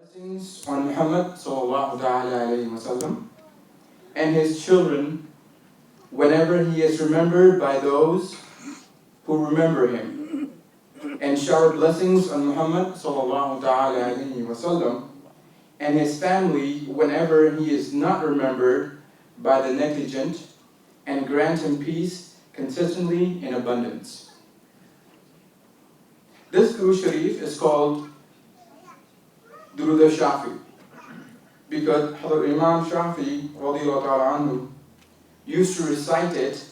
Blessings on Muhammad sallallahu ta'ala alayhi wasallam and his children whenever he is remembered by those who remember him, and shower blessings on Muhammad sallallahu ta'ala alayhi wasallam and his family whenever he is not remembered by the negligent, and grant him peace consistently in abundance. This Guru Sharif is called Durud al-Shafi because Hazrat Imam Shafi radiallahu ta'ala anhu used to recite it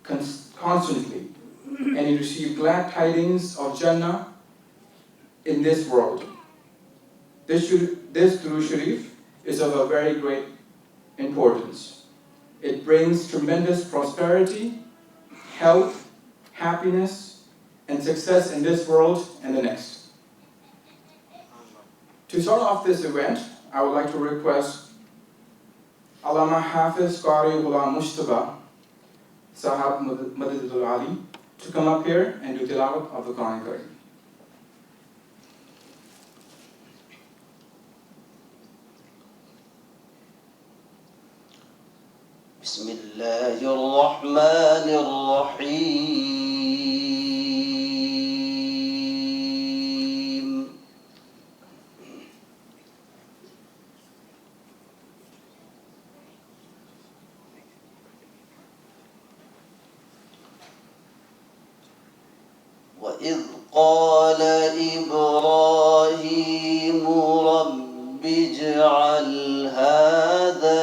constantly, and he received glad tidings of Jannah in this world. This Guru Sharif is of a very great importance. It brings tremendous prosperity, health, happiness, and success in this world and the next. To start off this event, I would like to request Allama Hafiz Qari Ghulam Mushtaba Sahab Madadul Ali to come up here and do tilawat of the Quran Kareem. بسم الله الرحمن الرحيم وإذ قال إبراهيم رب اجعل هذا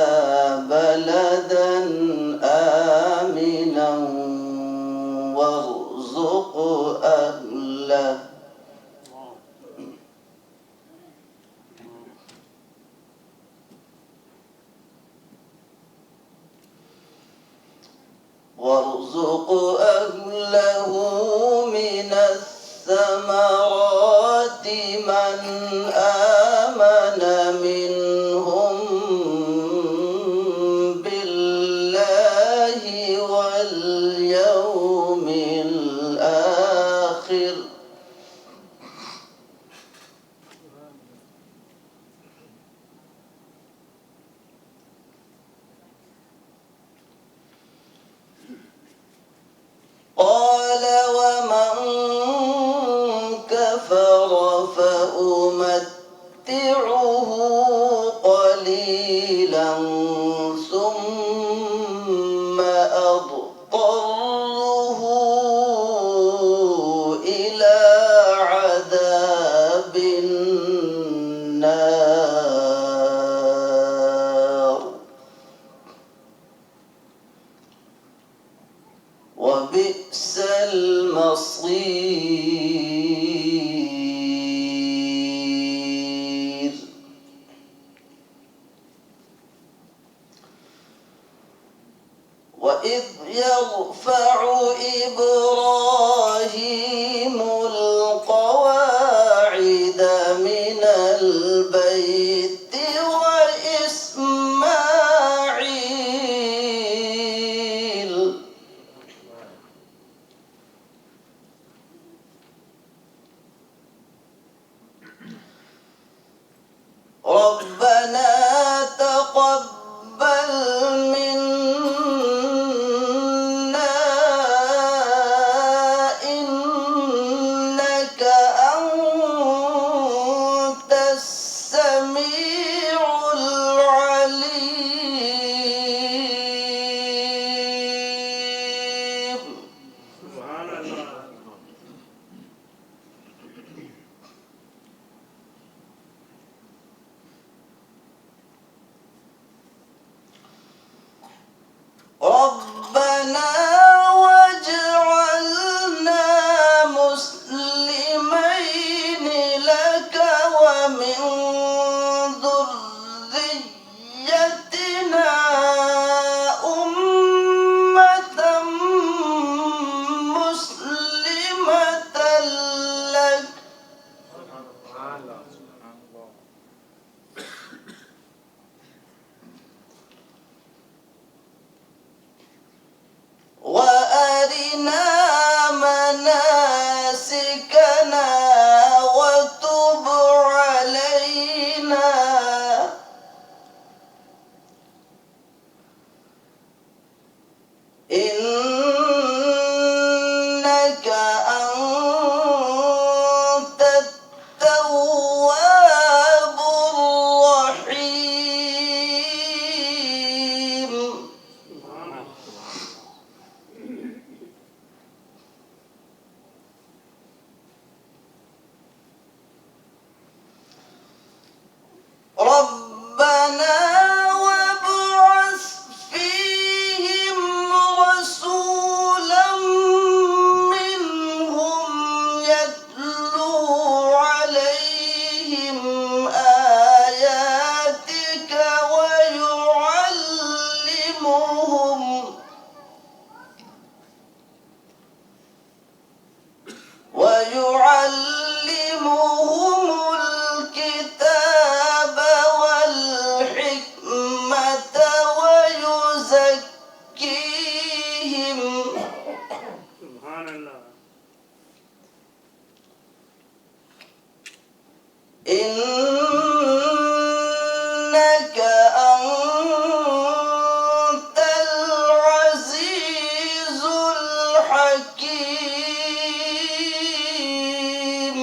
بلدا آمنا وارزق أهله من الثمرات من آمن منهم بالله واليوم الآخر قال ومن كفر فأمتعه قليلا ثم أضطره إلى عذاب النار وبئس المصير وإذ يرفع إبراهيم القواعد من البيت وإسماعيل ربنا تقبل منا إنك أنت السميع العليم ويعلمهم الكتاب والحكمة ويزكيهم سبحان الله إنك أنت العزيز الحكيم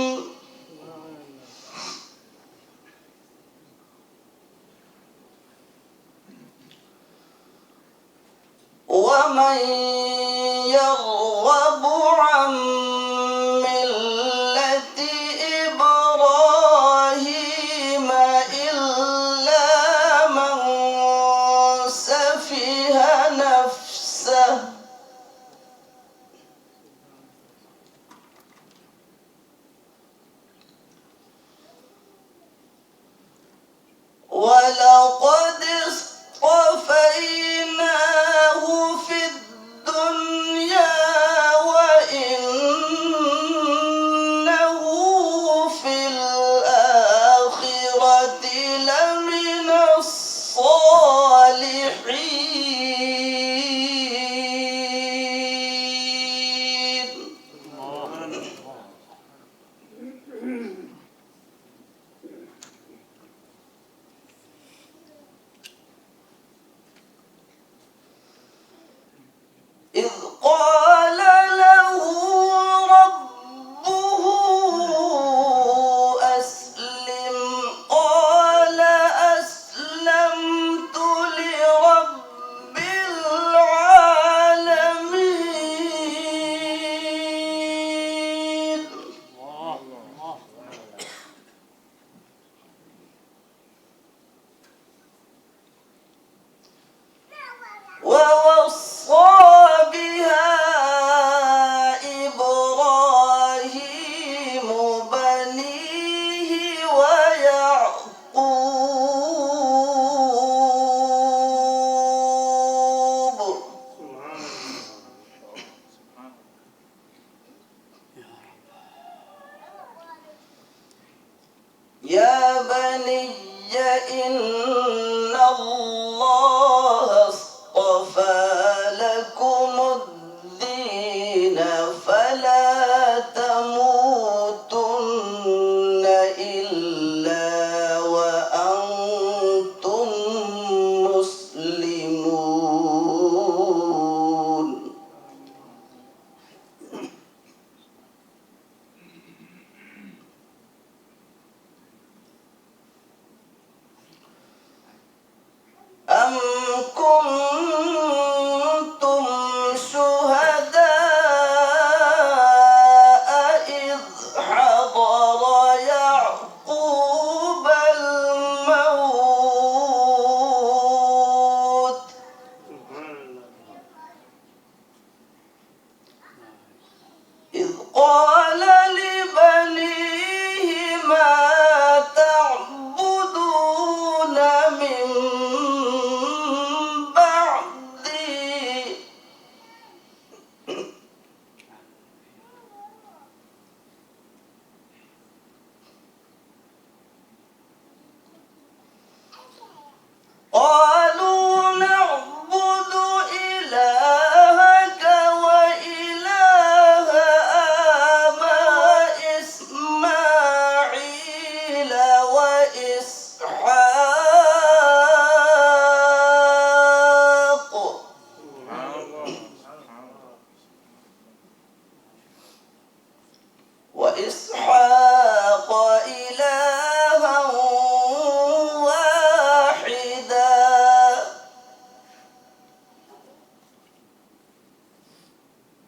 ومن يرغب عن ملة إبراهيم إلا من سفه نفسه ولقد اصطفيناه في الدنيا وإنه في الآخرة لمن الصالحين إذ قال له ربه أسلم قال أسلمت لرب العالمين ووصى بها إبراهيم بنيه ويعقوب يا بني إن الله اصطفى لكم الدين فلا تموتن إلا وأنتم مسلمون أم كنتم شهداء إذ حضر يعقوب الموت إذ قال لبنيه ما تعبدون من بعدي قالوا نعبد إلهك وإله آبائك إسماعيل وإسحاق إلها واحدا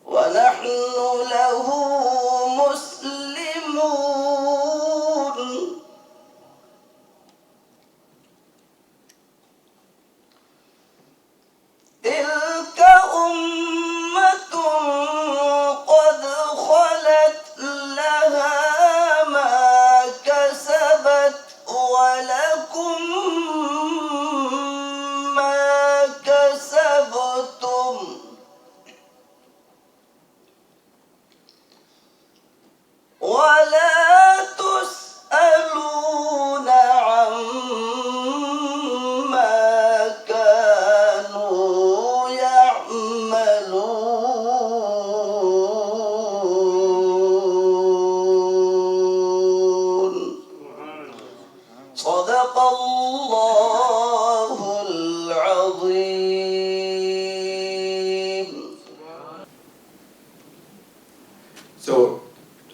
ونحن له مسلمون تلك أمة قد خلت لها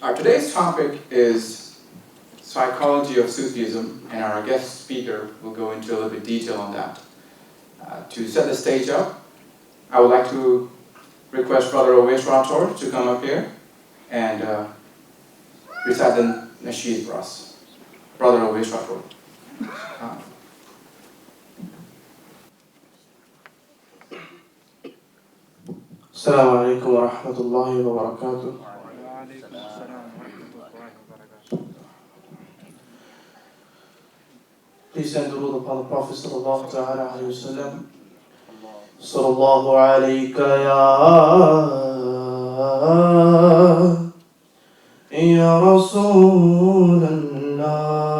Our today's topic is psychology of Sufism, and our guest speaker will go into a little bit detail on that. To set the stage up, I would like to request Brother Owais Rator to come up here and recite the nasheed for us. Brother Owais Rator. السلام عليكم ورحمة الله وبركاته. وعليكم السلام ورحمة الله وبركاته. Please send the rule upon the Prophet sallallahu ta'ala alayhi wa sallam. Sallallahu alayka ya Rasul Allah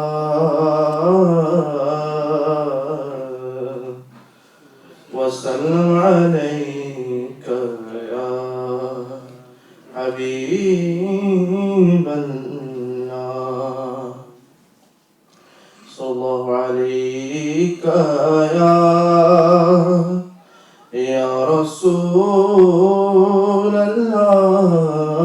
wa sallam alayka حبيب الله صلى الله عليك يا رسول الله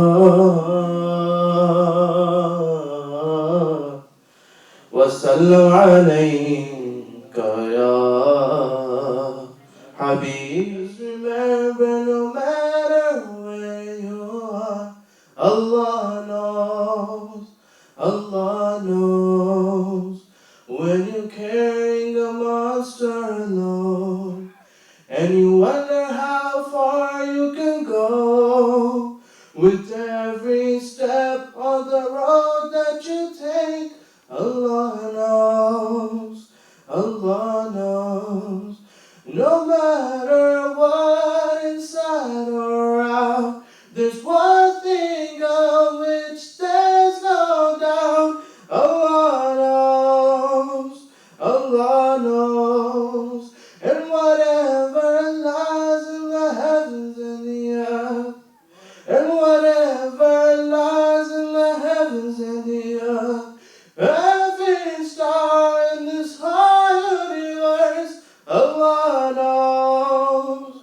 وسلم عليك يا حبيب. Remember, no matter where you are, Allah knows when you're carrying a monster alone, and you wonder how far you can go with every step on the road that you take. Allah knows, no matter what inside or out, there's one thing of which there's no doubt. Allah knows, and whatever lies in the heavens and the earth, and whatever lies in the heavens and the earth, every star in this whole universe, Allah knows.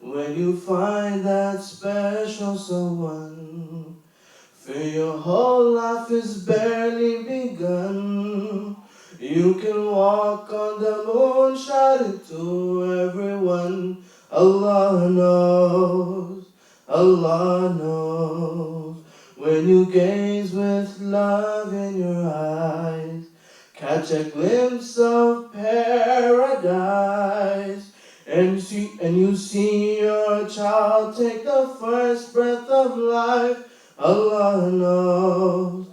When you find that special someone, for your whole life is barely begun, you can walk on the moon, shout it to everyone. Allah knows. When you gaze with love in your eyes, catch a glimpse of paradise, and you see your child take the first breath of life. Allah knows.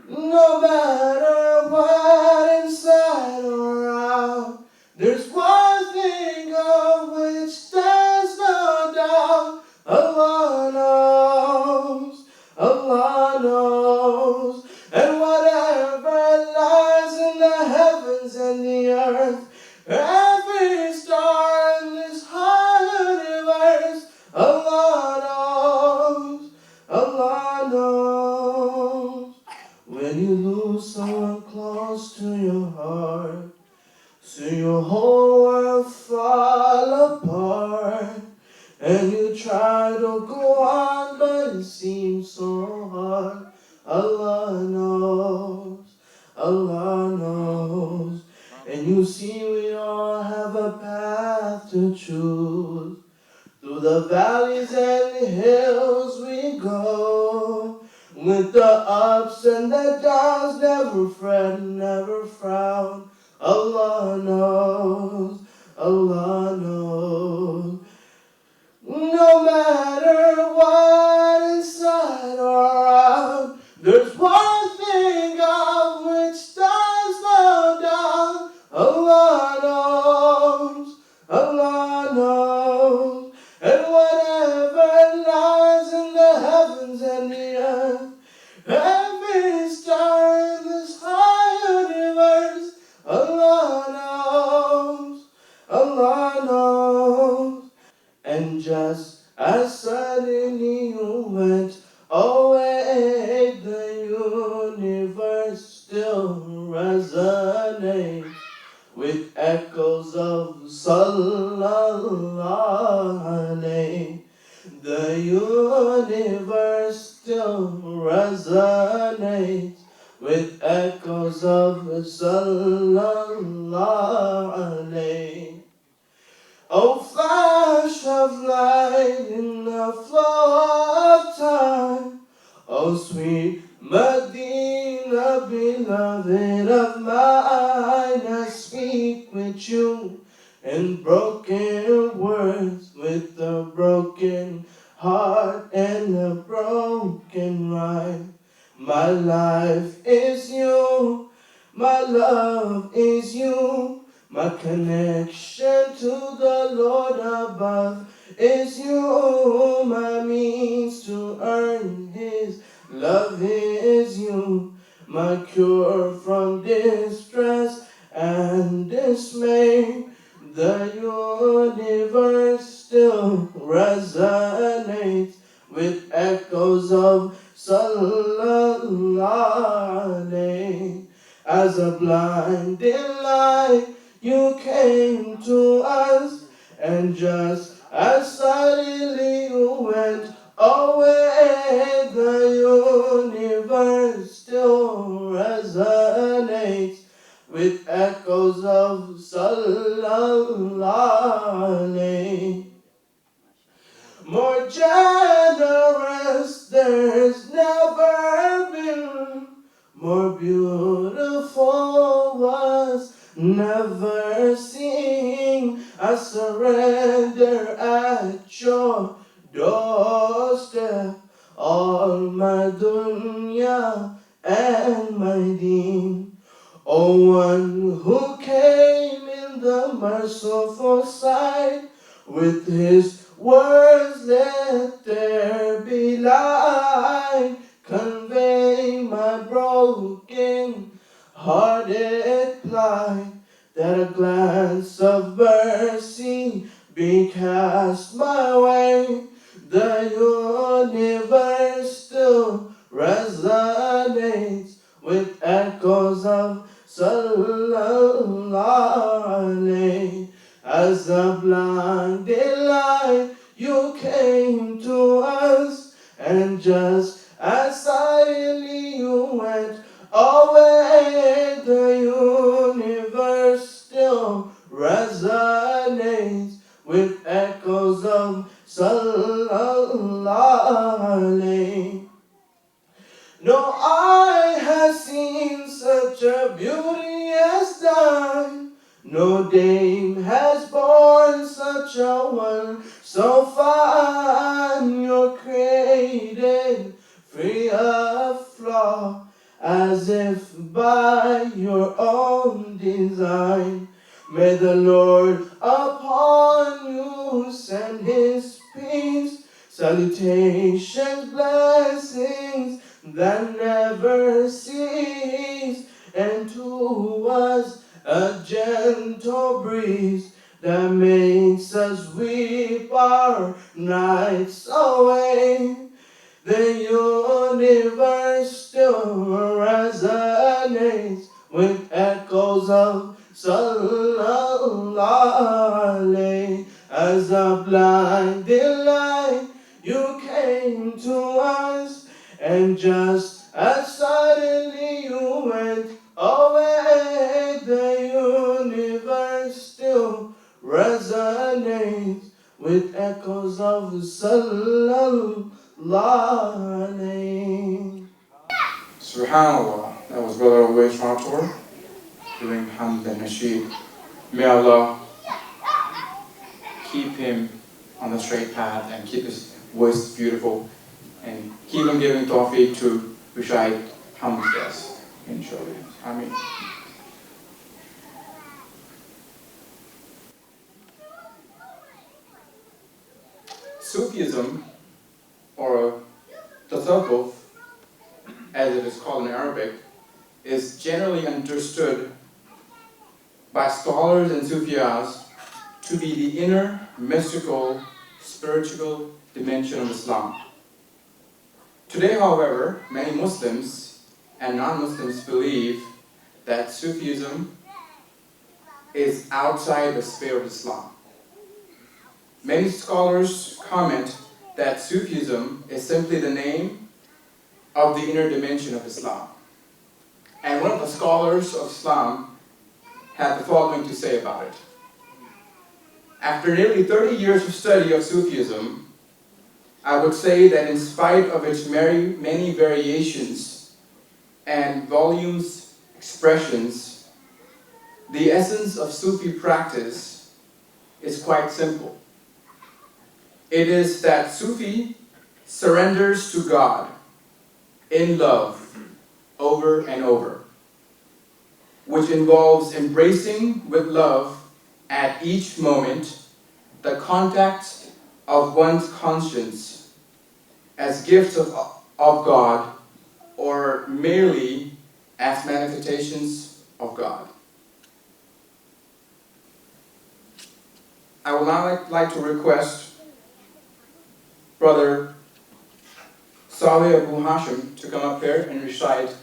No matter what inside or out, there's one thing of which there's no doubt. Allah knows, and whatever lies in the heavens and the earth, every star in this whole universe, Allah knows. When you lose someone close to your heart, so your whole world fall apart, and you try to go on, but it seems so hard. Allah knows, and you see we all have a path to choose. Through the valleys and the hills we go, with the ups and the downs, never fret, never frown. Allah knows. No matter what inside or out, there's one thing of which there's no doubt. Allah knows, and whatever lies in the heavens and the earth, every star in this whole universe, Allah sallallahu alayhi, the universe still resonates with echoes of sallallahu alayhi. Oh, flash of light in the flow of time. Oh, sweet Medina, beloved of mine, I speak with you in broken words, with a broken heart and a broken rhyme. My life is you, my love is you. My connection to the Lord above is you. My means to earn His love is you. My cure from distress and dismay. The universe still resonates with echoes of sallallahu alayhi. As a blinding light, you came to us, and just as suddenly you went away, the universe still resonates with echoes of sallallahu alayhi. More generous, there's never been. More beautiful was never seen. I surrender at your doorstep all my dunya and my deen. O one who came in the merciful sight, with his words let there be light. Convey my broken hearted plight, that a glance of mercy be cast my way. The universe still resonates with echoes of sallallahu alayhi. As a blinding light, you came to us, and just as silently you went away, the universe still resonates with echoes of sallallahu alayhi. No eye has seen such a beauty as thine. No dame has born such a one so fine. You're created free of flaw, as if by your own design. May the Lord upon you send His peace, salutations, blessings that never cease, and to us a gentle breeze that makes us weep our nights away. The universe still resonates with echoes of sallallahu alayhi. As a blinding light, you came to us, and just as suddenly you went away, the universe still resonates with echoes of sallallahu alayhi. Subhanallah. That was Brother Awais Rator doing Hamd and Nasheed. May Allah keep him on the straight path and keep his voice beautiful and keep him giving tawfiq to recite Hamd for us. Inshallah. Ameen. Sufism, or tasawwuf, as it is called in Arabic, is generally understood by scholars and Sufiyas to be the inner, mystical, spiritual dimension of Islam. Today, however, many Muslims and non-Muslims believe that Sufism is outside the sphere of Islam. Many scholars comment that Sufism is simply the name of the inner dimension of Islam. And one of the scholars of Islam had the following to say about it. After nearly 30 years of study of Sufism, I would say that in spite of its many variations and volumes, expressions, the essence of Sufi practice is quite simple. It is that Sufi surrenders to God in love over and over, which involves embracing with love at each moment the contact of one's conscience as gifts of God or merely as manifestations of God. I would now like to request Brother Saleh Abu Hashim to come up here and recite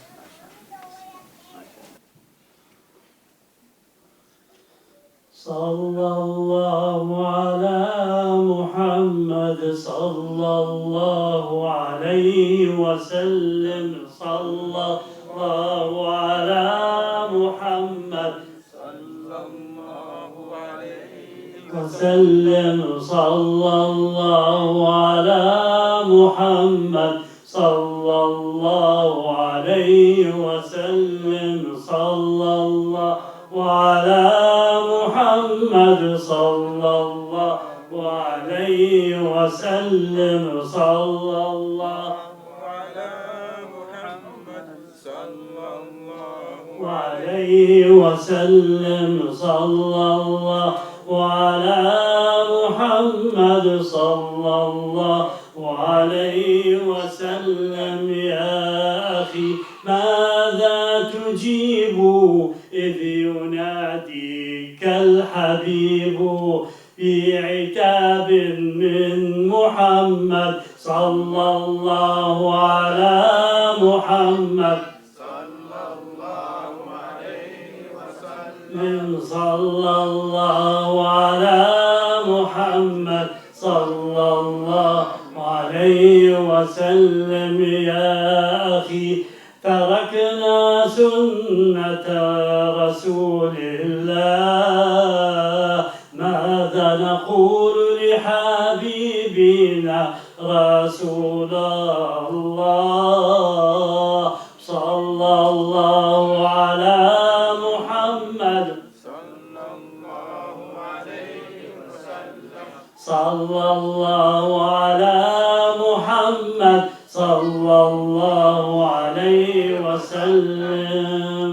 Sallallahu ala Muhammad sallallahu alayhi wa sallam. Sallallahu ala Muhammad sallallahu alayhi wa sallam. Sallallahu ala Muhammad sallallahu alayhi wa sallam. Sallallahu ala محمد صلى الله عليه وسلم. صلى الله على محمد صلى الله عليه وسلم. صلى الله على محمد صلى الله عليه وسلم. يا أخي ماذا تجيب إذ يناديك الحبيب في عتاب من محمد صلى الله على محمد صلى الله عليه وسلم. صلى الله على محمد صلى الله عليه وسلم. يا أخي تركنا سنة رسول الله، ماذا نقول لحبيبنا رسول الله؟ صلى الله على محمد صلى الله عليه وسلم. صلى الله على محمد صلى الله عليه وسلم.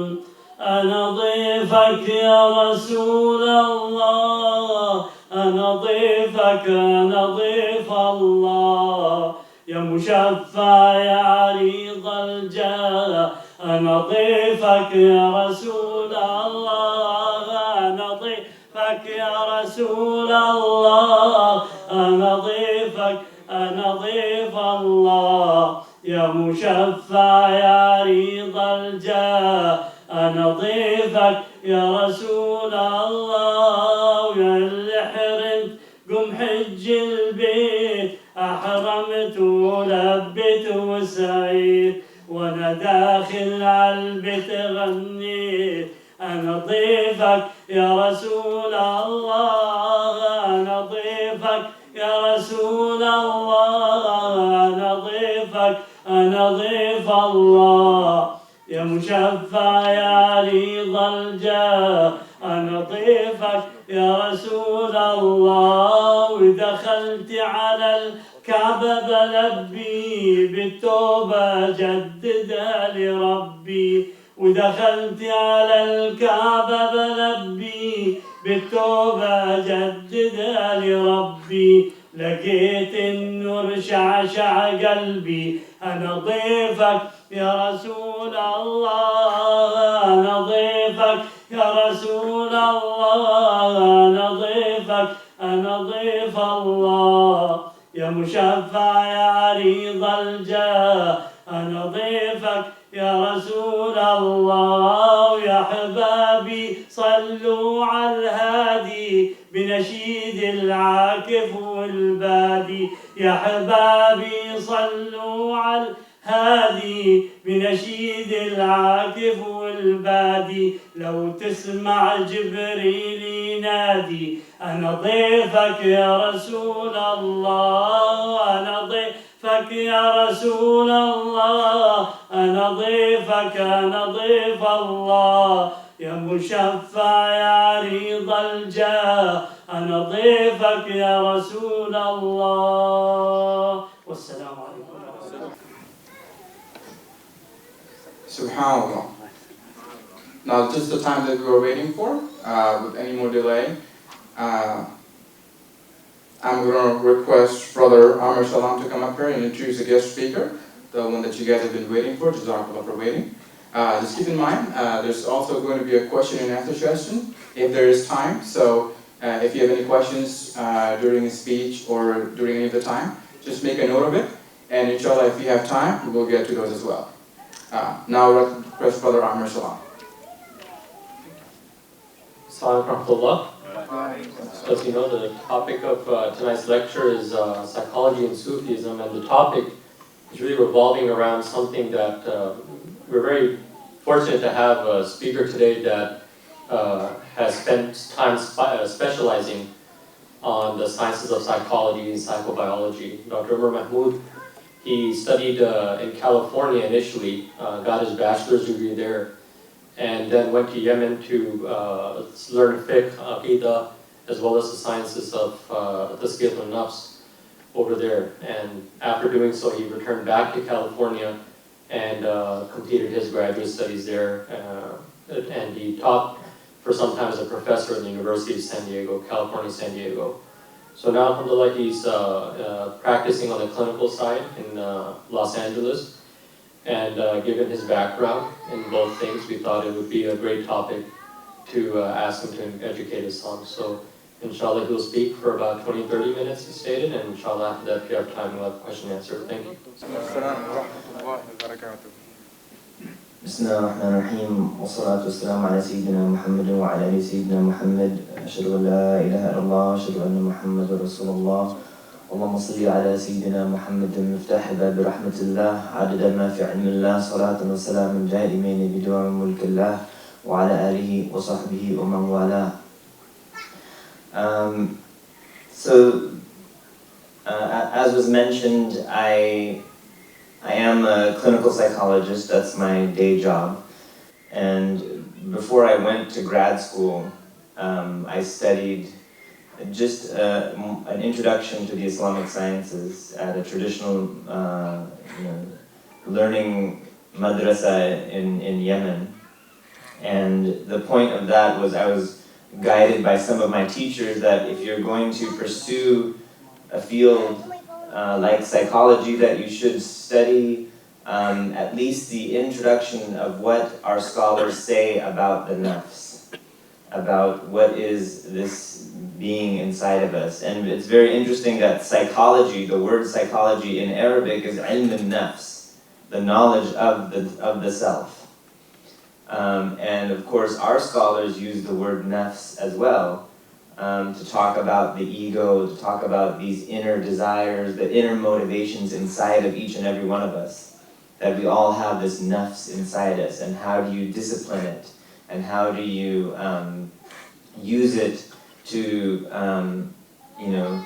أنا ضيفك يا رسول الله، أنا ضيفك، أنا ضيف الله، يا مشفع يا عريض الجاه. أنا ضيفك يا رسول الله، أنا ضيفك يا رسول الله، أنا ضيفك، أنا ضيف الله، يا مشفع يا عريض الجاه. أنا ضيفك يا رسول الله، يا اللي حرمت قم حج البيت، أحرمت ولبت وسعيد، وأنا داخل عالبيت غنيت. أنا ضيفك يا رسول الله، أنا ضيفك يا رسول الله، أنا ضيفك، أنا ضيف الله، يا مشفع يا عريض الجاه. أنا ضيفك يا رسول الله، ودخلت على الكعبة بلبي بالتوبة جددها لربي، ودخلت على الكعبة بلبي بالتوبة جددها لربي، لقيت النور شعشع قلبي. أنا ضيفك يا رسول الله، أنا ضيفك يا رسول الله، أنا ضيفك، أنا ضيف الله، يا مشفع يا عريض الجاه. أنا ضيفك يا رسول الله، يا حبابي صلوا على الهادي بنشيد العاكف والبادي. يا حبابي صلوا على الهادي بنشيد العاكف والبادي. لو تسمع جبريل ينادي أنا ضيفك يا رسول الله، أنا ضيفك يا رسول الله، أنا ضيفك أنا ضيف الله. يا مشفع يا عريض الجاه أنا ضيفك يا رسول الله. والسلام عليكم ورحمة الله. Subhanallah. Now, just the time that we were waiting for, with any more delay, I'm going to request Brother Omar Salam to come up here and introduce the guest speaker, the one that you guys have been waiting for. Jazakallah for waiting. Just keep in mind, there's also going to be a question and answer session if there is time. So if you have any questions during his speech or during any of the time, just make a note of it. And inshallah, if you have time, we will get to those as well. Now, request Brother Omar Salam. Assalamu alaikum. As you know, the topic of tonight's lecture is psychology and Sufism, and the topic is really revolving around something that we're very fortunate to have a speaker today that has spent time specializing on the sciences of psychology and psychobiology. Dr. Omar Mahmood, he studied in California initially, got his bachelor's degree there, and then went to Yemen to learn fiqh, aqidah, as well as the sciences of tasqiyat al-nafs over there. And after doing so, he returned back to California and completed his graduate studies there. And he taught for some time as a professor at the University of San Diego, California, San Diego. So now, alhamdulillah, he's practicing on the clinical side in Los Angeles. And given his background in both things, we thought it would be a great topic to ask him to educate us on. So inshallah, he'll speak for about 20-30 minutes, he stated, and inshallah, after that, if you have time, we'll have question and answer. Thank you. بسم الله الرحمن الرحيم والصلاة والسلام على سيدنا محمد وعلى آل سيدنا محمد. أشهد أن لا إله إلا الله، أشهد أن محمد رسول الله. اللهم صل على سيدنا محمد مفتاح باب رحمة الله عدد ما في علم الله، صلاة وسلام دائمين بدوام ملك الله وعلى آله وصحبه ومن والاه. As was mentioned, I am a clinical psychologist. That's my day job. And before I went to grad school, I studied just an introduction to the Islamic sciences at a traditional learning madrasa in Yemen. And the point of that was I was guided by some of my teachers that if you're going to pursue a field like psychology, that you should study at least the introduction of what our scholars say about the nafs, about what is this being inside of us. And it's very interesting that psychology, the word psychology in Arabic is ilm al-nafs, the knowledge of the self. And of course our scholars use the word nafs as well to talk about the ego, to talk about these inner desires, the inner motivations inside of each and every one of us. That we all have this nafs inside us, and how do you discipline it? And how do you use it to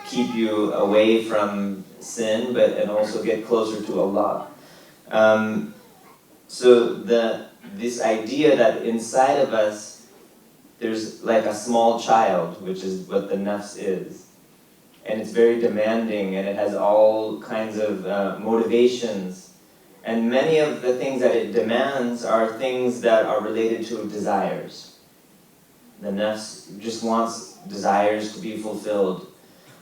keep you away from sin, and also get closer to Allah. So this idea that inside of us there's like a small child, which is what the nafs is, and it's very demanding, and it has all kinds of motivations, and many of the things that it demands are things that are related to desires. The nafs just wants desires to be fulfilled.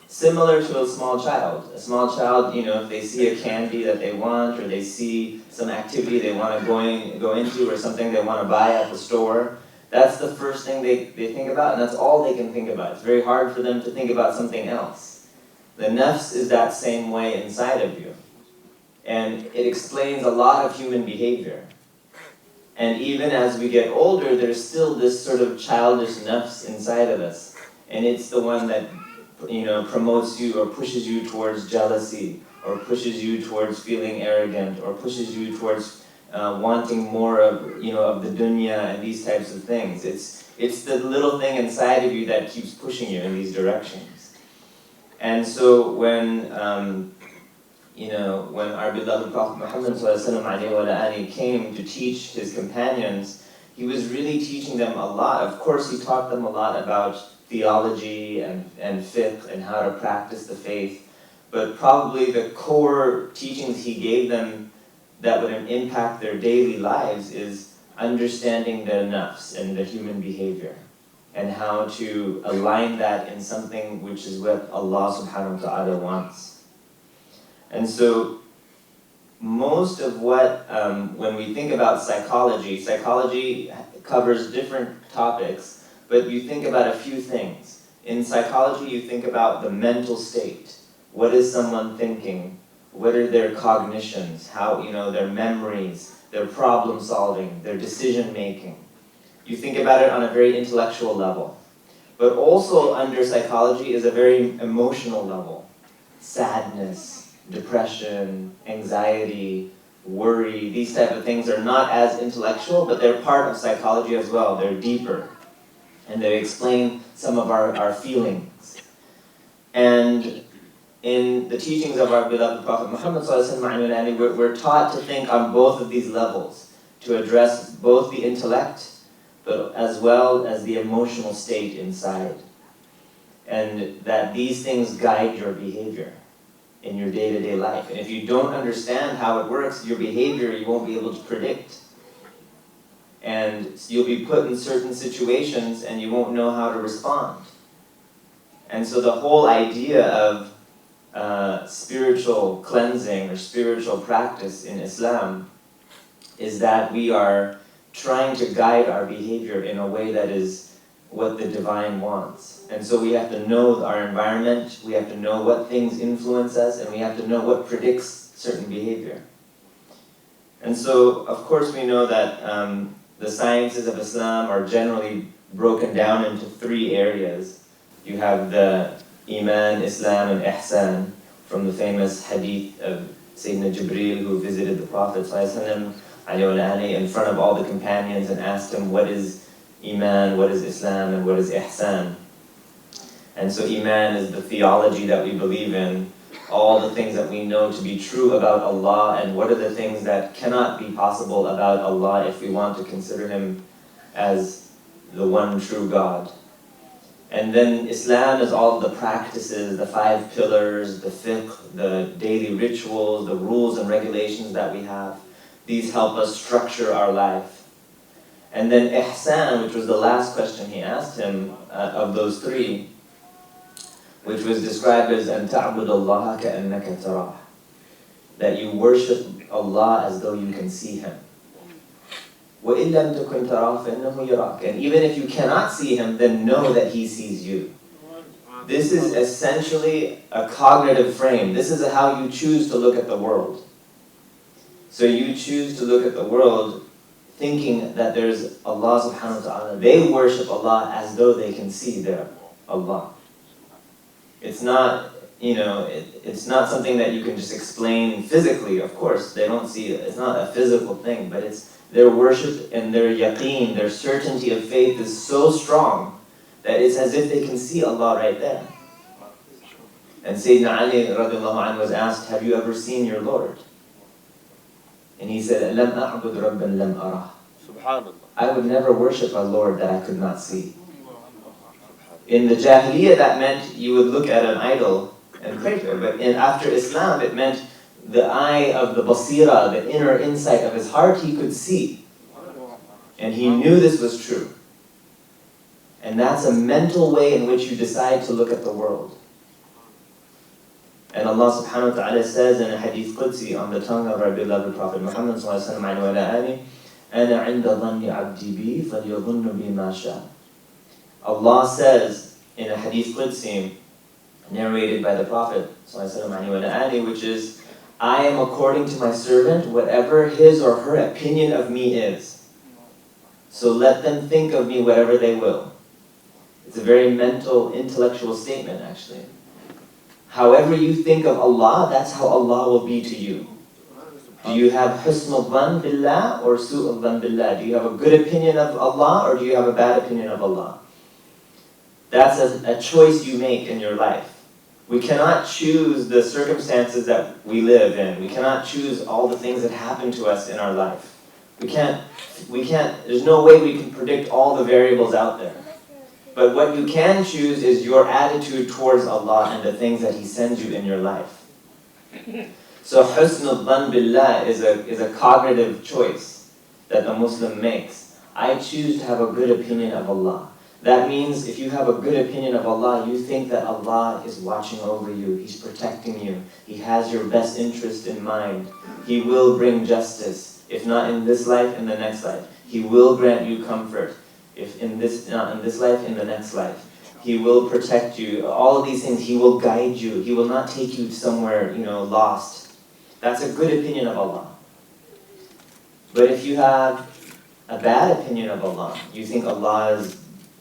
Similar to a small child. A small child, if they see a candy that they want, or they see some activity they want to go into, or something they want to buy at the store, that's the first thing they think about, and that's all they can think about. It's very hard for them to think about something else. The nafs is that same way inside of you. And it explains a lot of human behavior. And even as we get older, there's still this sort of childish nafs inside of us. And it's the one that, promotes you or pushes you towards jealousy, or pushes you towards feeling arrogant, or pushes you towards wanting more of, of the dunya and these types of things. It's the little thing inside of you that keeps pushing you in these directions. And so when our beloved Prophet Muhammad ﷺ came to teach his companions, he was really teaching them a lot. Of course, he taught them a lot about theology and fiqh and how to practice the faith. But probably the core teachings he gave them that would impact their daily lives is understanding their nafs and the human behavior, and how to align that in something which is what Allah subhanahu wa ta'ala wants. And so most of what, when we think about psychology covers different topics, but you think about a few things. In psychology, you think about the mental state. What is someone thinking? What are their cognitions? How, their memories, their problem solving, their decision making. You think about it on a very intellectual level. But also under psychology is a very emotional level. Sadness, depression, anxiety, worry, these type of things are not as intellectual, but they're part of psychology as well. They're deeper. And they explain some of our feelings. And in the teachings of our beloved Prophet Muhammad ﷺ, we're taught to think on both of these levels, to address both the intellect, but as well as the emotional state inside. And that these things guide your behavior in your day-to-day life. And if you don't understand how it works, your behavior you won't be able to predict. And you'll be put in certain situations and you won't know how to respond. And so the whole idea of spiritual cleansing or spiritual practice in Islam is that we are trying to guide our behavior in a way that is what the divine wants. And so we have to know our environment, we have to know what things influence us, and we have to know what predicts certain behavior. And so, of course, we know that the sciences of Islam are generally broken down into three areas. You have the Iman, Islam, and Ihsan, from the famous hadith of Sayyidina Jibreel, who visited the Prophet ﷺ in front of all the companions and asked him, what is Iman, what is Islam, and what is Ihsan? And so Iman is the theology that we believe in, all the things that we know to be true about Allah, and what are the things that cannot be possible about Allah if we want to consider Him as the one true God. And then Islam is all of the practices, the 5 pillars, the fiqh, the daily rituals, the rules and regulations that we have. These help us structure our life. And then Ihsan, which was the last question he asked him of those 3, which was described as أَن تَعْبُدَ اللَّهَ كَأَنَّكَ تَرَاهُ, that you worship Allah as though you can see Him. وَإِن لَمْ تَكُنْ تَرَاهُ فَإِنَّهُ يَرَاكَ. And even if you cannot see Him, then know that He sees you. This is essentially a cognitive frame. This is how you choose to look at the world. So you choose to look at the world thinking that there's Allah subhanahu wa ta'ala. They worship Allah as though they can see their Allah. It's not, it's not something that you can just explain physically, of course. They don't see it. It's not a physical thing, but it's their worship and their yaqeen, their certainty of faith is so strong that it's as if they can see Allah right there. And Sayyidina Ali radiallahu anhu was asked, have you ever seen your Lord? And he said, لَمْ أَعْبُدْ رَبًّا لَمْ أَرَهُ. Subhanallah. I would never worship a Lord that I could not see. In the Jahiliyyah, that meant you would look at an idol and pray to it. But after Islam, it meant the eye of the basira, the inner insight of his heart, he could see. And he knew this was true. And that's a mental way in which you decide to look at the world. And Allah subhanahu wa ta'ala says in a hadith Qudsi on the tongue of our beloved Prophet Muhammad sallallahu alayhi wa أَنَا عِنْدَ ظَنِّ عَبْدِي بِي فَلْيَظُنُّ بِي مَا شَاءَ. Allah says in a hadith Qudsi narrated by the Prophet sallallahu alayhi wa which is, I am according to my servant whatever his or her opinion of me is. So let them think of me whatever they will. It's a very mental, intellectual statement, actually. However you think of Allah, that's how Allah will be to you. Do you have husn al-dhan billah or su' al-dhan billah? Do you have a good opinion of Allah or do you have a bad opinion of Allah? That's a choice you make in your life. We cannot choose the circumstances that we live in. We cannot choose all the things that happen to us in our life. We can't, there's no way we can predict all the variables out there. But what you can choose is your attitude towards Allah and the things that He sends you in your life. So husn al-dhan billah is a cognitive choice that the Muslim makes. I choose to have a good opinion of Allah. That means if you have a good opinion of Allah, you think that Allah is watching over you, He's protecting you, He has your best interest in mind, He will bring justice, if not in this life, in the next life. He will grant you comfort, if not in this life, in the next life. He will protect you, all of these things, He will guide you, He will not take you somewhere, lost. That's a good opinion of Allah. But if you have a bad opinion of Allah, you think Allah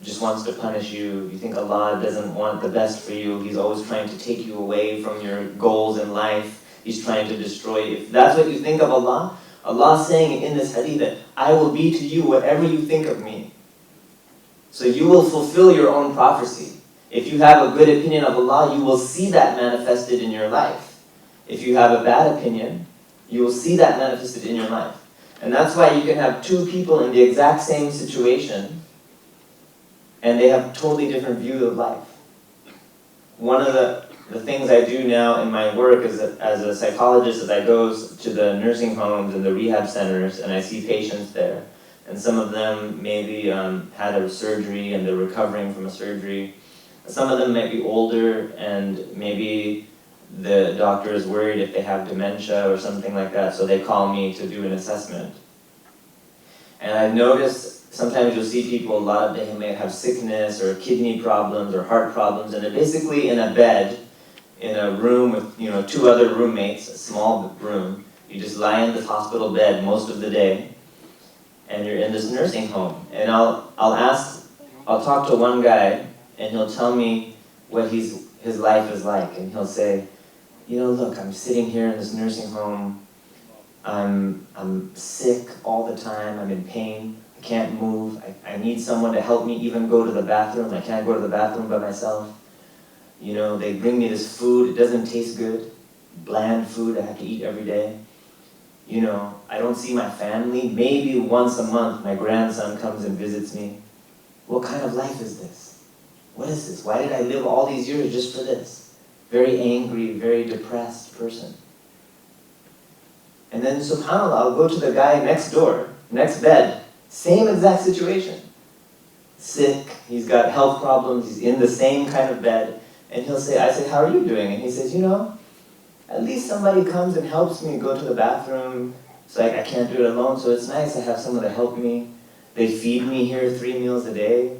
just wants to punish you, you think Allah doesn't want the best for you, He's always trying to take you away from your goals in life, He's trying to destroy you. If that's what you think of Allah, Allah's saying in this hadith that I will be to you whatever you think of me. So you will fulfill your own prophecy. If you have a good opinion of Allah, you will see that manifested in your life. If you have a bad opinion, you will see that manifested in your life. And that's why you can have two people in the exact same situation and they have totally different views of life. One of the things I do now in my work as a psychologist is I go to the nursing homes and the rehab centers and I see patients there. And some of them maybe had a surgery and they're recovering from a surgery. Some of them might be older and maybe the doctor is worried if they have dementia or something like that, so they call me to do an assessment. And I notice sometimes you'll see people, a lot of them may have sickness or kidney problems or heart problems, and they're basically in a bed, in a room with two other roommates, a small room. You just lie in this hospital bed most of the day, and you're in this nursing home. And I'll talk to one guy, and he'll tell me what his life is like, and he'll say, look, I'm sitting here in this nursing home, I'm sick all the time, I'm in pain, I can't move, I need someone to help me even go to the bathroom, I can't go to the bathroom by myself. They bring me this food, it doesn't taste good, bland food I have to eat every day. I don't see my family, maybe once a month my grandson comes and visits me. What kind of life is this? What is this? Why did I live all these years just for this? Very angry, very depressed person. And then subhanAllah, I'll go to the guy next door, next bed, same exact situation. Sick, he's got health problems, he's in the same kind of bed, and I say, how are you doing? And he says, at least somebody comes and helps me go to the bathroom, so I can't do it alone, so it's nice to have someone to help me. They feed me here 3 meals a day.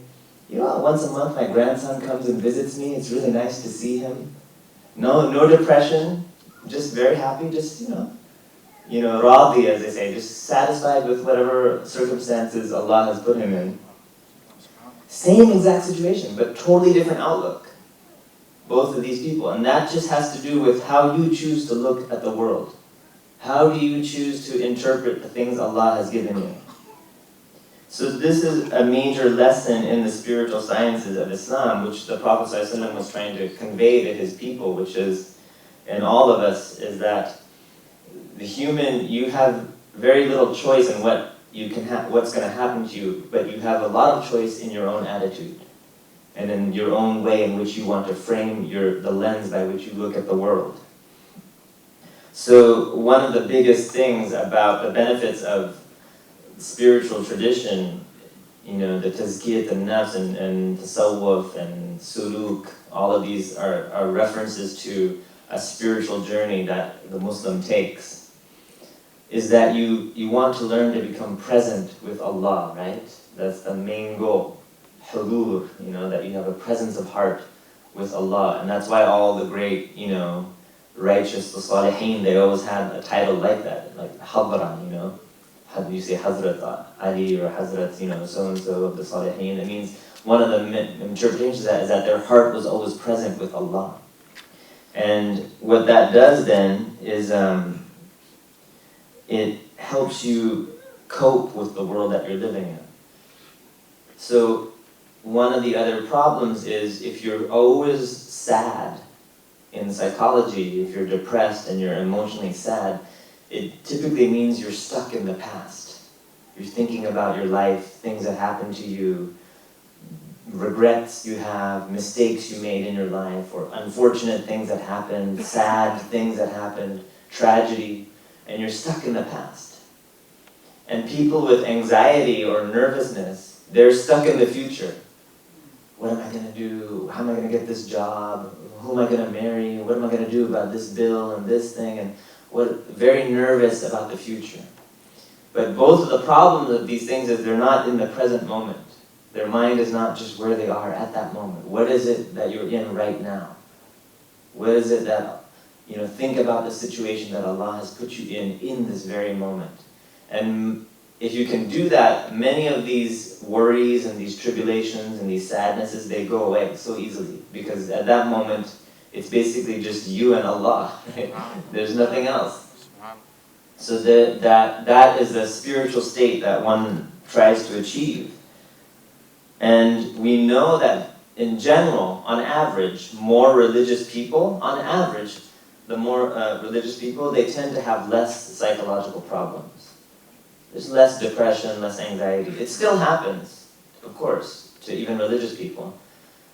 Once a month my grandson comes and visits me, it's really nice to see him. No depression, just very happy, just, radi, as they say, just satisfied with whatever circumstances Allah has put him in. Same exact situation, but totally different outlook. Both of these people. And that just has to do with how you choose to look at the world. How do you choose to interpret the things Allah has given you? So this is a major lesson in the spiritual sciences of Islam, which the Prophet ﷺ was trying to convey to his people, which is, in all of us, is that the human, you have very little choice in what's going to happen to you, but you have a lot of choice in your own attitude and in your own way in which you want to frame the lens by which you look at the world. So one of the biggest things about the benefits of spiritual tradition, the tazkiyat al-nafs and tasawwuf and suluk, all of these are references to a spiritual journey that the Muslim takes, is that you want to learn to become present with Allah, right? That's the main goal. Hudur, that you have a presence of heart with Allah. And that's why all the great, righteous, the salihin, they always have a title like that, like Hadran, you say Hazrat Ali or Hazrat, so-and-so of the Salihin. It means one of the interpretations of that is that their heart was always present with Allah. And what that does then is it helps you cope with the world that you're living in. So one of the other problems is if you're always sad in psychology, if you're depressed and you're emotionally sad, it typically means you're stuck in the past. You're thinking about your life, things that happened to you, regrets you have, mistakes you made in your life, or unfortunate things that happened, sad things that happened, tragedy, and you're stuck in the past. And people with anxiety or nervousness, they're stuck in the future. What am I going to do? How am I going to get this job? Who am I going to marry? What am I going to do about this bill and this thing? And very nervous about the future. But both of the problems of these things is they're not in the present moment. Their mind is not just where they are at that moment. What is it that you're in right now? What is it that, think about the situation that Allah has put you in this very moment. And if you can do that, many of these worries and these tribulations and these sadnesses, they go away so easily. Because at that moment, it's basically just you and Allah. Right? There's nothing else. So that is the spiritual state that one tries to achieve. And we know that in general, on average, more religious people, on average, the more religious people, they tend to have less psychological problems. There's less depression, less anxiety. It still happens, of course, to even religious people.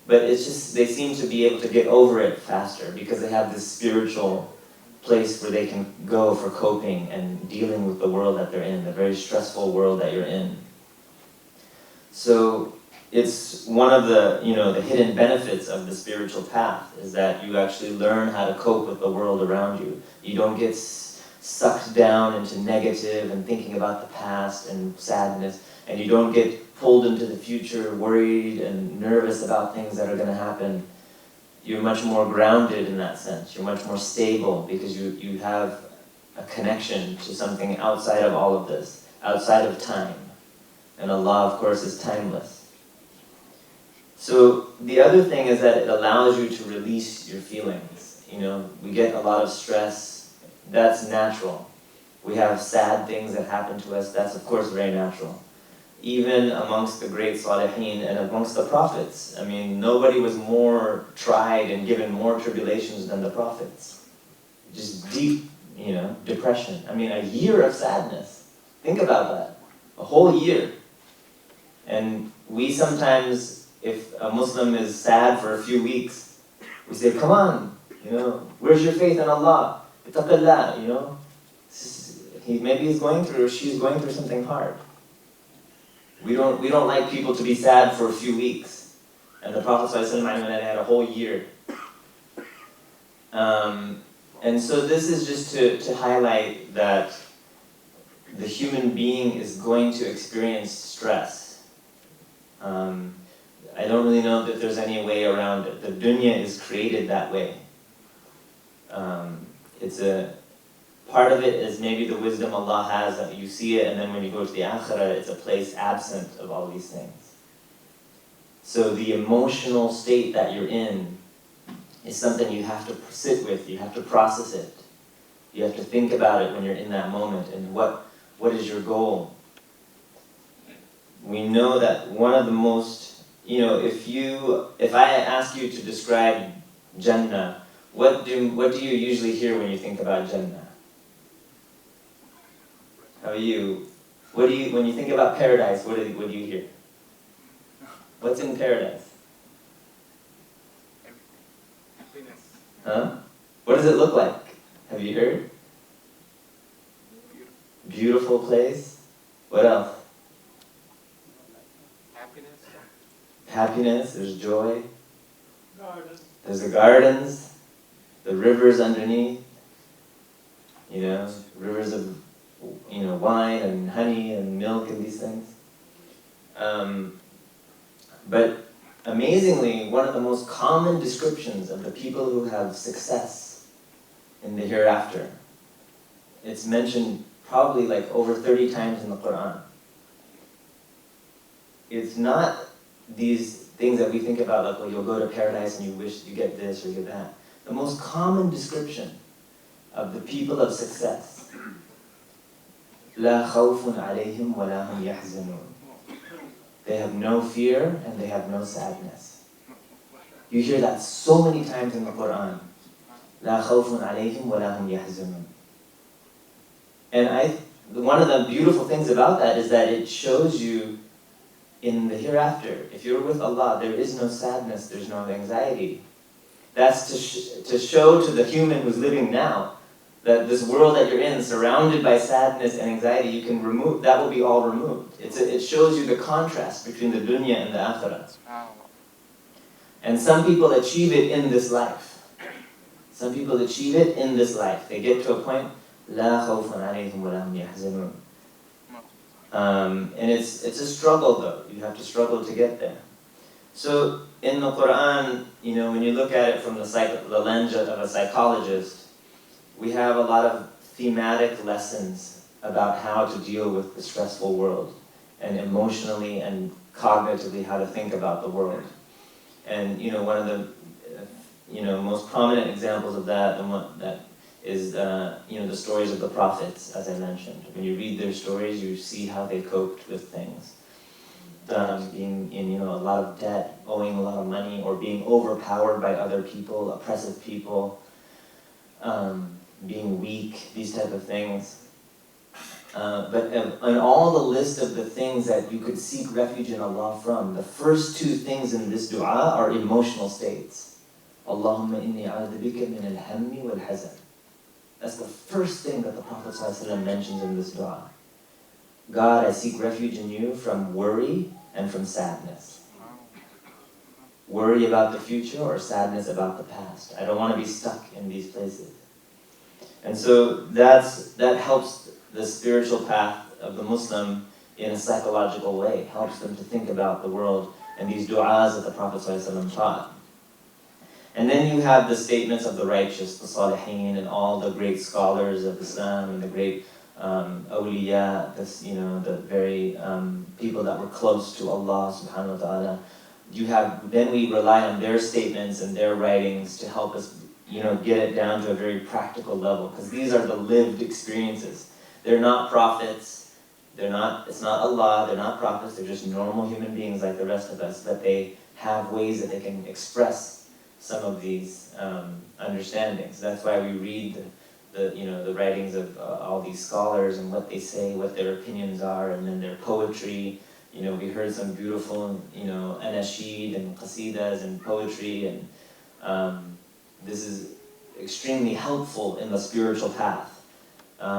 But it's just, they seem to be able to get over it faster because they have this spiritual place where they can go for coping and dealing with the world that they're in, the very stressful world that you're in. So it's one of the, the hidden benefits of the spiritual path is that you actually learn how to cope with the world around you. You don't get sucked down into negative and thinking about the past and sadness, and you don't get pulled into the future, worried and nervous about things that are going to happen. You're much more grounded in that sense. You're much more stable because you have a connection to something outside of all of this, outside of time. And Allah, of course, is timeless. So the other thing is that it allows you to release your feelings. We get a lot of stress. That's natural. We have sad things that happen to us. That's, of course, very natural. Even amongst the great Salihin and amongst the prophets. I mean, nobody was more tried and given more tribulations than the prophets. Just deep, depression. I mean, a year of sadness. Think about that. A whole year. And we sometimes, if a Muslim is sad for a few weeks, we say, come on, where's your faith in Allah? Ittaqillah, maybe he's going through, or she's going through something hard. We don't like people to be sad for a few weeks. And the Prophet ﷺ had a whole year. And so this is just to highlight that the human being is going to experience stress. I don't really know that there's any way around it. The dunya is created that way. Part of it is maybe the wisdom Allah has that you see it, and then when you go to the akhirah, it's a place absent of all these things. So the emotional state that you're in is something you have to sit with, you have to process it. You have to think about it when you're in that moment, and what is your goal? We know that one of the most, if I ask you to describe Jannah, what do you usually hear when you think about Jannah? How are you? When you think about paradise, what do you hear? What's in paradise? Happiness. Huh? What does it look like? Have you heard? Beautiful place. What else? Happiness. Happiness, there's joy. Garden. There's the gardens, the rivers underneath, rivers of, wine and honey and milk and these things. But amazingly, one of the most common descriptions of the people who have success in the hereafter, it's mentioned probably like over 30 times in the Quran. It's not these things that we think about, like, well, you'll go to paradise and you wish you get this or get that. The most common description of the people of success, لا خوف عليهم ولا هم يحزنون. They have no fear and they have no sadness. You hear that so many times in the Quran. لا خوف عليهم ولا هم يحزنون. And one of the beautiful things about that is that it shows you in the hereafter, if you're with Allah, there is no sadness, there's no anxiety. That's to show to the human who's living now that this world that you're in, surrounded by sadness and anxiety, you can remove, that will be all removed. It shows you the contrast between the dunya and the akhirah. And some people achieve it in this life. Some people achieve it in this life. They get to a point, لا خوف عليهم ولا هم يحزنون. And it's a struggle though. You have to struggle to get there. So in the Quran, when you look at it from the lens of a psychologist, we have a lot of thematic lessons about how to deal with the stressful world, and emotionally and cognitively how to think about the world. And one of the most prominent examples of that, and one that is the stories of the prophets, as I mentioned. When you read their stories, you see how they coped with things. Being in a lot of debt, owing a lot of money, or being overpowered by other people, oppressive people, being weak, these type of things. But on all the list of the things that you could seek refuge in Allah from, the first two things in this dua are emotional states. Allahumma inni a'udhu bika min al-hammi wal-hazan. That's the first thing that the Prophet ﷺ mentions in this dua. God, I seek refuge in you from worry and from sadness. Worry about the future or sadness about the past. I don't want to be stuck in these places. And so that helps the spiritual path of the Muslim in a psychological way, helps them to think about the world and these du'as that the Prophet ﷺ taught. And then you have the statements of the righteous, the Salihin, and all the great scholars of Islam, and the great awliya, the very people that were close to Allah subhanahu wa ta'ala. Then we rely on their statements and their writings to help us, get it down to a very practical level, because these are the lived experiences. They're not prophets, it's not Allah, they're not prophets, they're just normal human beings like the rest of us, but they have ways that they can express some of these understandings. That's why we read the writings of all these scholars and what they say, what their opinions are, and then their poetry. We heard some beautiful, anashid and qasidas and poetry, and this is extremely helpful in the spiritual path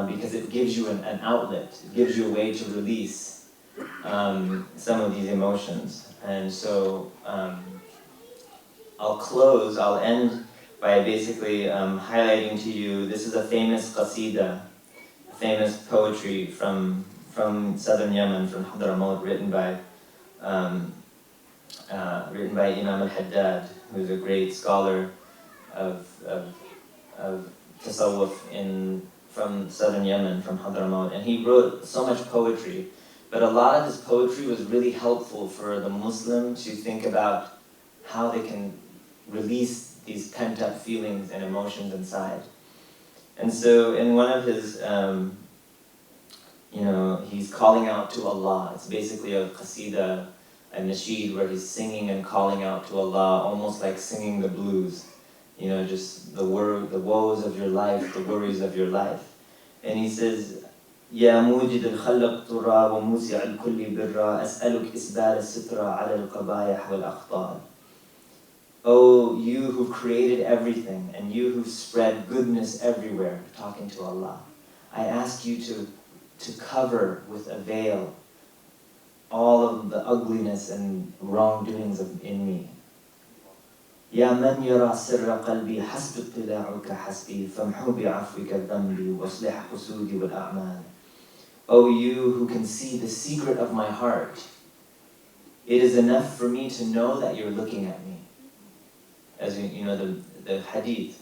because it gives you an outlet, it gives you a way to release some of these emotions. And so I'll end by basically highlighting to you, this is a famous qasida, famous poetry from southern Yemen, from Hadramaut, written by Imam al-Haddad, who's a great scholar of tasawwuf from southern Yemen, from Hadramaut. And he wrote so much poetry, but a lot of his poetry was really helpful for the Muslim to think about how they can release these pent-up feelings and emotions inside. And so in one of his, he's calling out to Allah. It's basically a qasida, a nasheed, where he's singing and calling out to Allah, almost like singing the blues. Just the woes of your life, the worries of your life. And he says, يا موجد الخلق ترى وموسع الكل برا أسألك إسبال السترة على القبائح والأخطار. Oh, you who created everything, and you who spread goodness everywhere, talking to Allah, I ask you to cover with a veil all of the ugliness and wrongdoings in me. يا من يرى سر قلبي حسب اطلاعك حسبي فامحو بعفوك ذنبي واصلح حسودي والأعمال. Oh, you who can see the secret of my heart, it is enough for me to know that you're looking at me. As the hadith,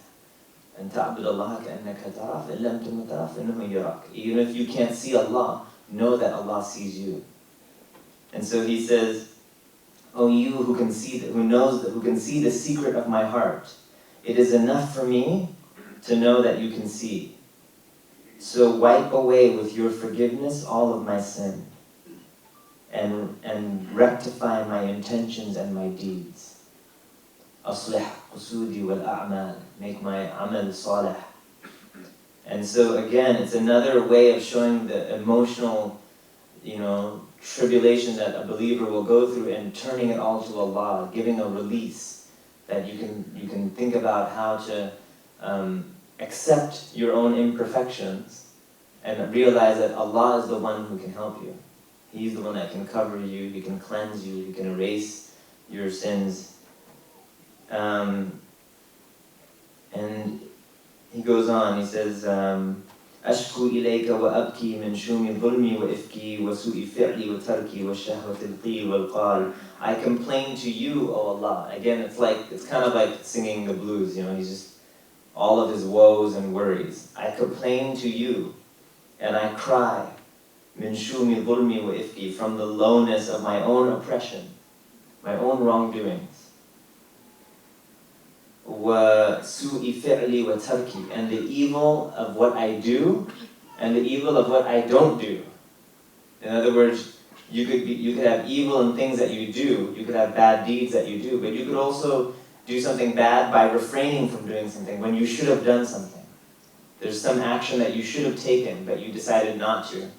أن تعبد الله كأنك تراه فإن لم تكن تراه فإنه يراك. Even if you can't see Allah, know that Allah sees you. And so he says, "O you who can see, who can see the secret of my heart, it is enough for me to know that you can see. So wipe away with your forgiveness all of my sin, and rectify my intentions and my deeds. أصلح قصودي والأعمال, make my amal salih." And so again, it's another way of showing the emotional, tribulation that a believer will go through and turning it all to Allah, giving a release that you can think about how to accept your own imperfections and realize that Allah is the one who can help you. He's the one that can cover you, He can cleanse you, He can erase your sins. And he goes on, he says, أشكو إليك وأبكي من شوم ظلمي وإفكي وسوء فعلي وتركي والشهوة القيل والقال. I complain to you, O Allah. Again, it's kind of like singing the blues, he's just all of his woes and worries. I complain to you, and I cry, min shumi dhulmi wa ifki, from the lowness of my own oppression, my own wrongdoings. Wa su'i fi'li wa tarki, and the evil of what I do, and the evil of what I don't do. In other words, you could have evil in things that you do, you could have bad deeds that you do, but you could also do something bad by refraining from doing something when you should have done something. There's some action that you should have taken, but you decided not to.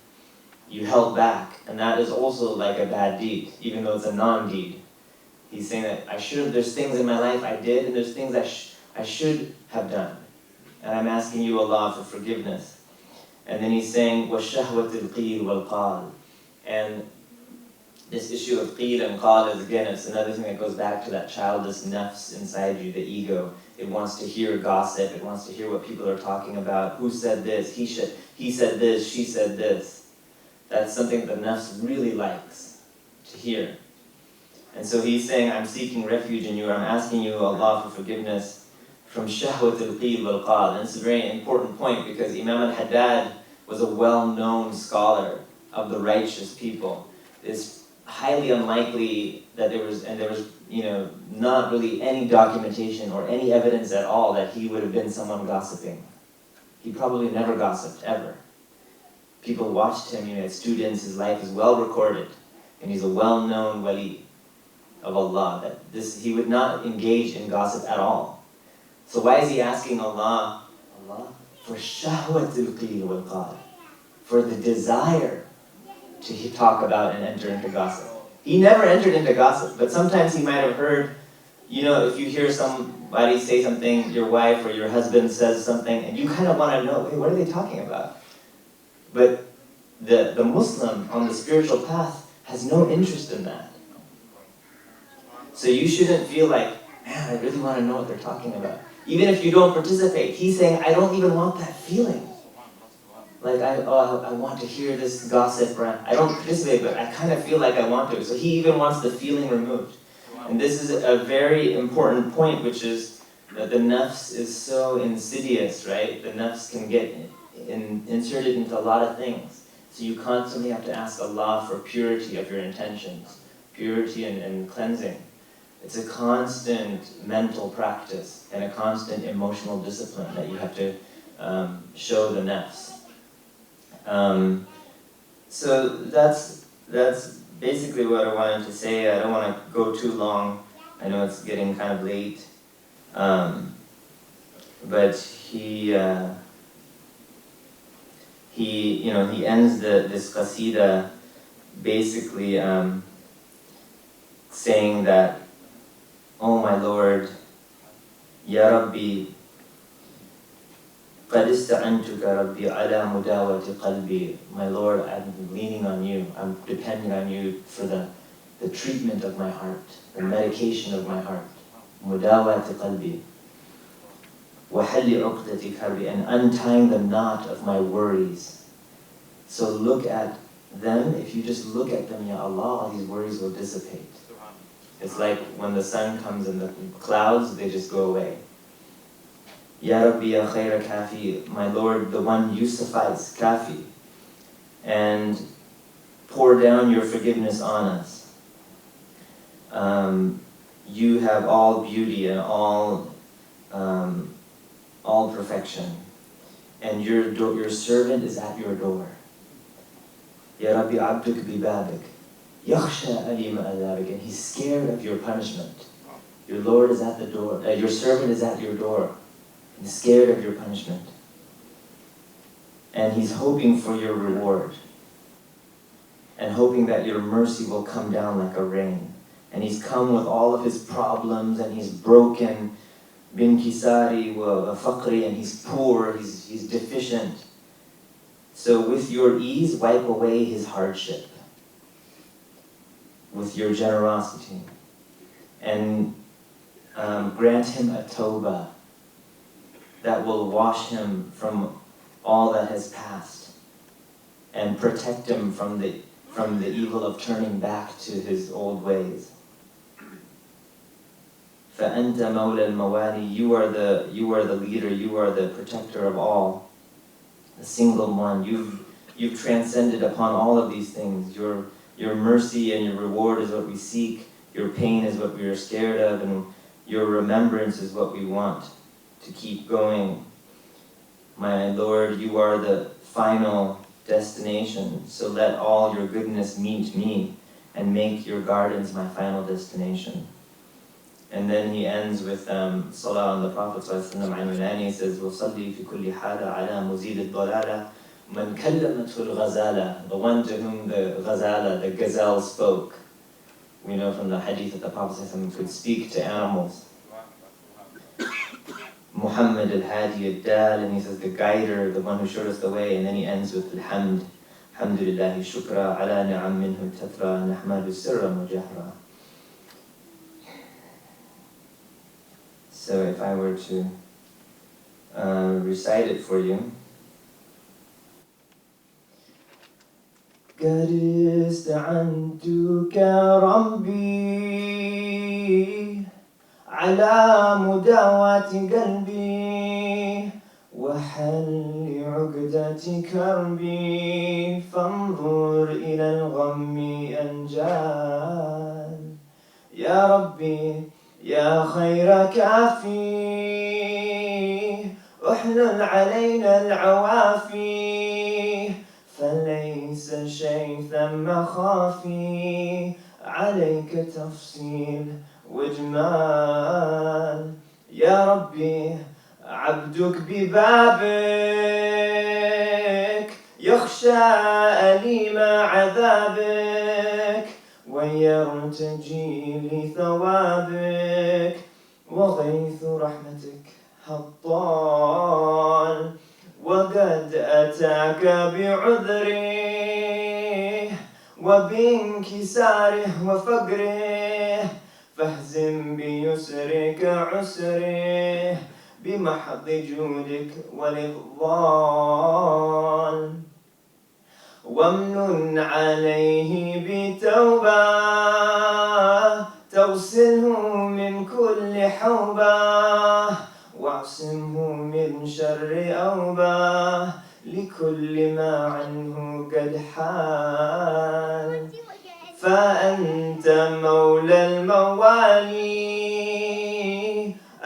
You held back, and that is also like a bad deed, even though it's a non-deed. He's saying that there's things in my life I did, and there's things I should have done. And I'm asking you, Allah, for forgiveness. And then he's saying, وَالشَّهْوَةِ الْقِيلِ وَالْقَالِ. And this issue of qeel and qaal is, again, it's another thing that goes back to that childish nafs inside you, the ego. It wants to hear gossip, it wants to hear what people are talking about. Who said this? He said this, she said this. That's something that the nafs really likes to hear. And so he's saying, I'm seeking refuge in you, or I'm asking you, Allah, for forgiveness from shahwat al-qeel wal-qal. And it's a very important point because Imam al-Haddad was a well-known scholar of the righteous people. It's highly unlikely that there was not really any documentation or any evidence at all that he would have been someone gossiping. He probably never gossiped, ever. People watched him, as students, his life is well recorded, and he's a well-known wali of Allah, he would not engage in gossip at all. So why is he asking Allah for shahwat al-qeel wal-qal, for the desire to talk about and enter into gossip? He never entered into gossip, but sometimes he might have heard, if you hear somebody say something, your wife or your husband says something, and you kind of want to know, hey, what are they talking about? But the Muslim on the spiritual path has no interest in that. So you shouldn't feel like, man, I really want to know what they're talking about. Even if you don't participate, he's saying, I don't even want that feeling. Like, I want to hear this gossip, or I don't participate, but I kind of feel like I want to. So he even wants the feeling removed. And this is a very important point, which is that the nafs is so insidious, right? The nafs can get inserted into a lot of things. So you constantly have to ask Allah for purity of your intentions, purity and cleansing. It's a constant mental practice and a constant emotional discipline that you have to show the nafs. So that's basically what I wanted to say. I don't want to go too long. I know it's getting kind of late. But he ends this qasida basically saying that, "Oh my Lord, Ya Rabbi, قد استعنتك ربي على مداوة قلبي." My Lord, I'm leaning on you, I'm depending on you for the treatment of my heart, the medication of my heart. مداوة قلبي. وحل عقدة كربي, and untying the knot of my worries. So look at them, if you just look at them, Ya Allah, all these worries will dissipate. It's like when the sun comes and the clouds, they just go away. Ya Rabbi ya khayra kafi, my Lord, the one you suffice, kafi, and pour down your forgiveness on us. You have all beauty and all perfection, and your servant is at your door. Ya Rabbi abduk bi babik, yakhsha alima adabik, and he's scared of your punishment. Your Lord is at the door, your servant is at your door, and he's scared of your punishment. And he's hoping for your reward, and hoping that your mercy will come down like a rain. And he's come with all of his problems, and he's broken, bin kisari wa faqri, and he's poor, he's deficient. So with your ease, wipe away his hardship with your generosity, and grant him a tawbah that will wash him from all that has passed, and protect him from the evil of turning back to his old ways. فَأَنْتَ مَوْلَى الْمَوَالِي, you are the leader, you are the protector of all, the single one. You've transcended upon all of these things. Your mercy and your reward is what we seek, your pain is what we are scared of, and your remembrance is what we want to keep going. My Lord, you are the final destination, so let all your goodness meet me, and make your gardens my final destination. And then he ends with Salah on the Prophet ﷺ. He says, وَصَلِّي فِي كُلِّ حَالَ عَلَى مُزِيدِ الضَّلَالَةِ مَنْ كَلَّمَتْهُ الْغَزَالَةِ, the one to whom the ghazala, the gazelle, spoke. We know from the hadith that the Prophet ﷺ could speak to animals. Muhammad al-Hadi al-Dal, and he says the guider, the one who showed us the way, and then he ends with al-Hamd. Alhamdulillahi shukra ala ni'am minhu tatra nahmadu sirran wa jahra. So if I were to recite it for you. قد استعنتك ربي على مداواة قلبي وحل عقدة كربي فانظر إلى الغم أنجال. يا ربي يا خير كافي احلل علينا العوافي فليس شيء ثم خافي عليك تفصيل واجمال. يا ربي عبدك ببابك يخشى أليم عذابك ويرتجي لثوابك وغيث رحمتك هطال وقد أتاك بعذره وبانكساره وفقره فاهزم بيسرك عسره بمحض جودك والإفضال وامنن عليه بتوبة تغسله من كل حوبة واعصمه من شر أوبة لكل ما عنه قد حال. فأنت مولى الموالي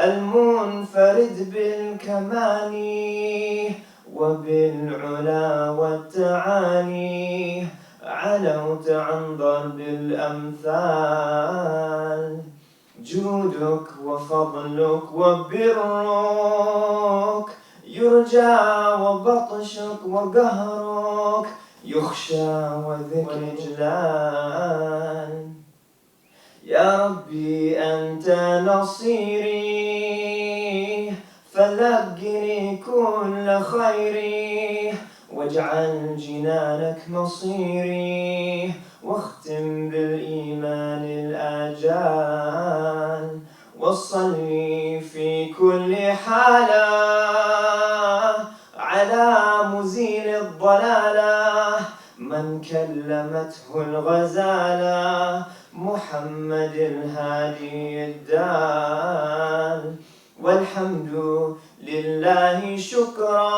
المنفرد بالكمال وبالعلا والتعالي علوت عن ضرب الأمثال. جودك وفضلك وبرك يرجى وبطشك وقهرك يخشى وذكر إجلال. يا ربي أنت نصيري فلقني كل خيري واجعل جنانك مصيري واختم بالإيمان الآجال وصلي في كل حالة على مزيل الضلالة من كلمته الغزالة محمد الهادي الدال. والحمد لله شكرا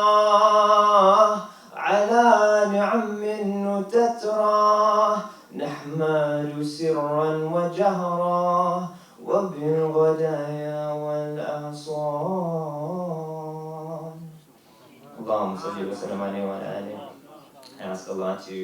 على نعم تترى نحمد سرا وجهرا وبالغدايا والآصال. اللهم صل وسلم عليه وعلى آله. I ask Allah to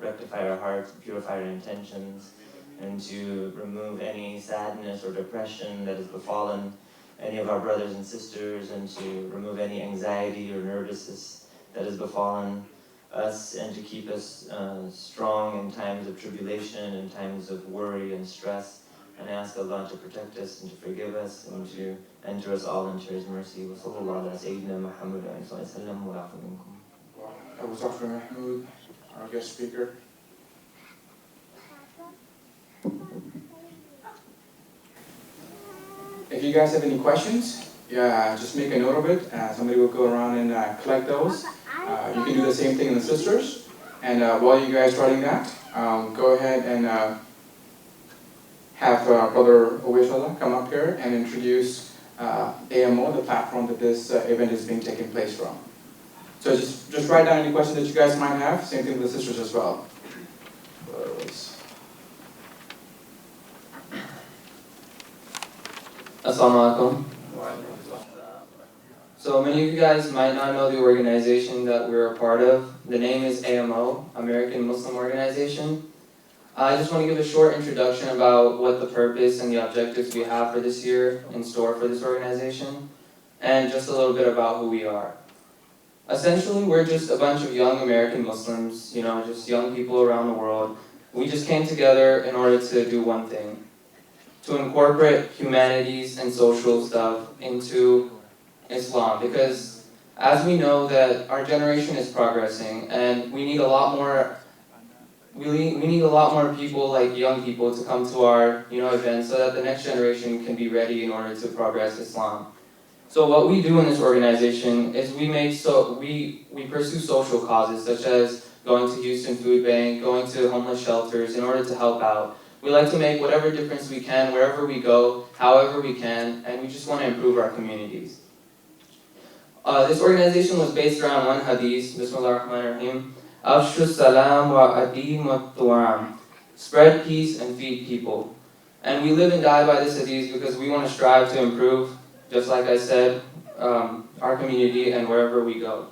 rectify our hearts, purify our intentions, and to remove any sadness or depression that has befallen any of our brothers and sisters, and to remove any anxiety or nervousness that has befallen us, and to keep us strong in times of tribulation and times of worry and stress. And I ask Allah to protect us and to forgive us and to enter us all into His mercy. Wa sallallahu ala Sayyidina Muhammad wa sallam wa afu minkum. That was Dr. Mahmood, our guest speaker. If you guys have any questions, yeah, just make a note of it. Somebody will go around and collect those. You can do the same thing in the sisters. And while you guys writing that, go ahead and have Brother Uwaishallah come up here and introduce AMO, the platform that this event is being taken place from. So just write down any questions that you guys might have. Same thing with the sisters as well. Assalamu alaikum. So many of you guys might not know the organization that we're a part of. The name is AMO, American Muslim Organization. I just want to give a short introduction about what the purpose and the objectives we have for this year in store for this organization, and just a little bit about who we are. Essentially, we're just a bunch of young American Muslims, just young people around the world. We just came together in order to do one thing, to incorporate humanities and social stuff into Islam, because as we know that our generation is progressing and we need a lot more people, like young people, to come to our events so that the next generation can be ready in order to progress Islam. So what we do in this organization is we pursue social causes such as going to Houston Food Bank, going to homeless shelters in order to help out. We like to make whatever difference we can wherever we go, however we can, and we just want to improve our communities. This organization was based around one hadith, Bismillah ar-Rahman ar-Rahim, Afshu salam wa adimu tu'am, spread peace and feed people. And we live and die by this hadith because we want to strive to improve, just like I said, our community and wherever we go.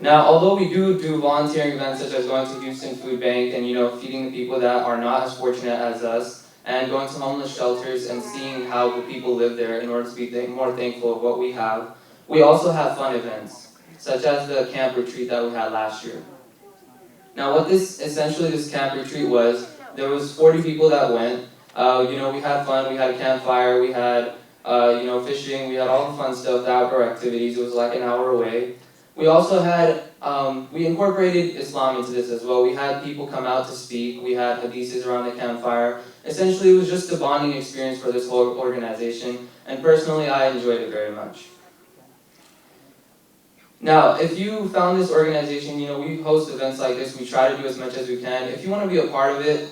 Now, although we do volunteering events such as going to Houston Food Bank and feeding the people that are not as fortunate as us, and going to homeless shelters and seeing how the people live there in order to be more thankful of what we have, we also have fun events, such as the camp retreat that we had last year. Now, what this camp retreat was, there was 40 people that went. We had fun. We had a campfire. We had fishing. We had all the fun stuff, the outdoor activities. It was like an hour away. We also had, we incorporated Islam into this as well. We had people come out to speak. We had hadiths around the campfire. Essentially, it was just a bonding experience for this whole organization. And personally, I enjoyed it very much. Now, if you found this organization, we host events like this. We try to do as much as we can. If you want to be a part of it,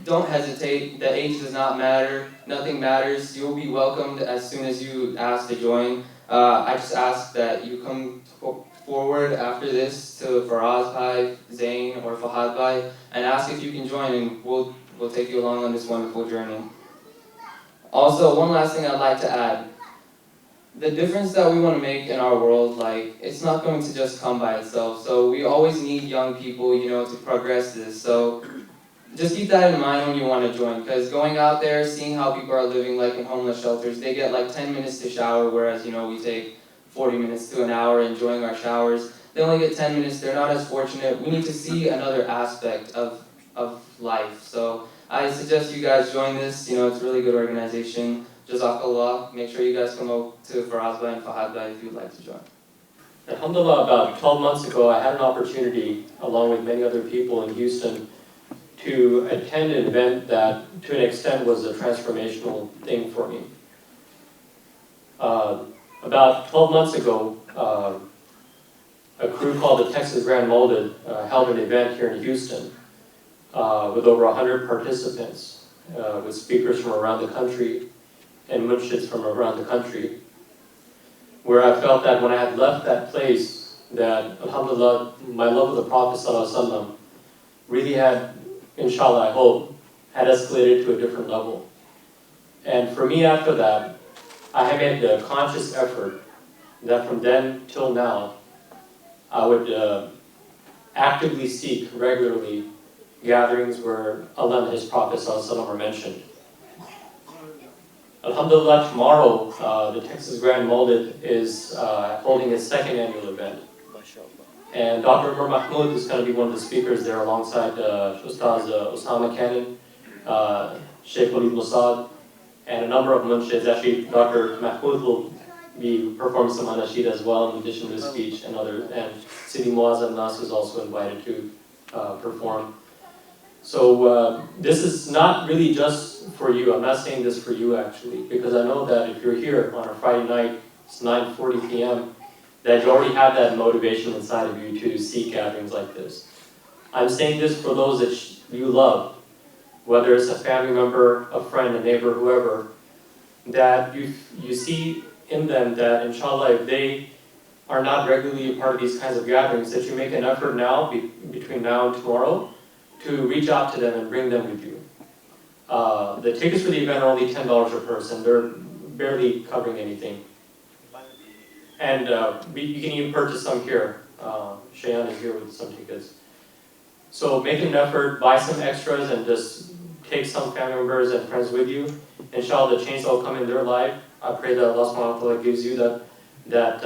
don't hesitate. The age does not matter. Nothing matters. You'll be welcomed as soon as you ask to join. I just ask that you come forward after this to Faraz Bhai, Zain, or Fahad Bhai, and ask if you can join, and we'll take you along on this wonderful journey. Also, one last thing I'd like to add. The difference that we want to make in our world, it's not going to just come by itself. So we always need young people, to progress this. So just keep that in mind when you want to join, because going out there, seeing how people are living in homeless shelters, they get 10 minutes to shower, whereas we take 40 minutes to an hour enjoying our showers. They only get 10 minutes. They're not as fortunate. We need to see another aspect of life. So I suggest you guys join this. It's a really good organization. Jazakallah. Make sure you guys come over to Faraz Bhai and Fahad Bhai if you'd like to join. Alhamdulillah, about 12 months ago, I had an opportunity, along with many other people in Houston, to attend an event that, to an extent, was a transformational thing for me. About 12 months ago, a crew called the Texas Grand Molded held an event here in Houston with over 100 participants, with speakers from around the country and munshids from around the country. where I felt that when I had left that place, that alhamdulillah, my love of the Prophet ﷺ really had, inshallah, I hope, had escalated to a different level. And for me after that, I had made the conscious effort that from then till now, I would actively seek regularly gatherings where Allah and His Prophet ﷺ are mentioned. Alhamdulillah, tomorrow, the Texas Grand Maulid is holding its second annual event. And Dr. Omar Mahmood is going to be one of the speakers there alongside Ustaz Osama Cannon, Sheikh Walid Musad, and a number of munshids. Actually, Dr. Mahmood will be performing some anashid as well in addition to his speech and others. And Sidi Muazzam Nas is also invited to perform. So this is not really just for you. I'm not saying this for you actually, because I know that if you're here on a Friday night, it's 9:40 p.m., that you already have that motivation inside of you to seek gatherings like this. I'm saying this for those that you love, whether it's a family member, a friend, a neighbor, whoever, that you see in them that inshallah if they are not regularly a part of these kinds of gatherings, that you make an effort now, between now and tomorrow, to reach out to them and bring them with you. The tickets for the event are only $10 a person. They're barely covering anything. And you can even purchase some here. Shayan is here with some tickets. So make an effort, buy some extras, and just take some family members and friends with you. Inshallah, the change that will come in their life. I pray that Allah subhanahu wa ta'ala gives you that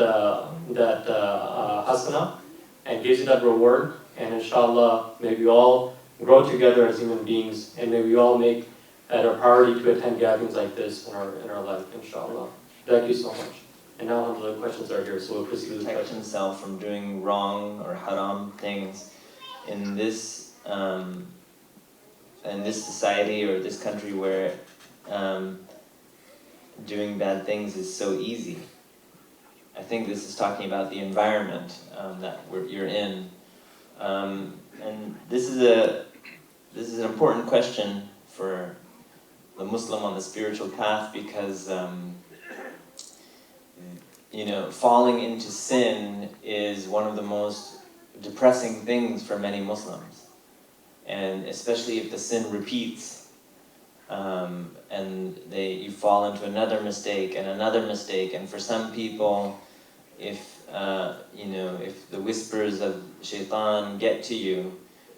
hasana and gives you that reward. And inshallah, may we all grow together as human beings, and may we all make it a priority to attend gatherings like this in our life, inshallah. Thank you so much. And now the questions are here, so we'll proceed with the Protect questions. himself from doing wrong or haram things in this society or this country where doing bad things is so easy. I think this is talking about the environment that you're in, and this is an important question for the Muslim on the spiritual path, because falling into sin is one of the most depressing things for many Muslims, and especially if the sin repeats, and you fall into another mistake, and for some people, if the whispers of shaitan get to you,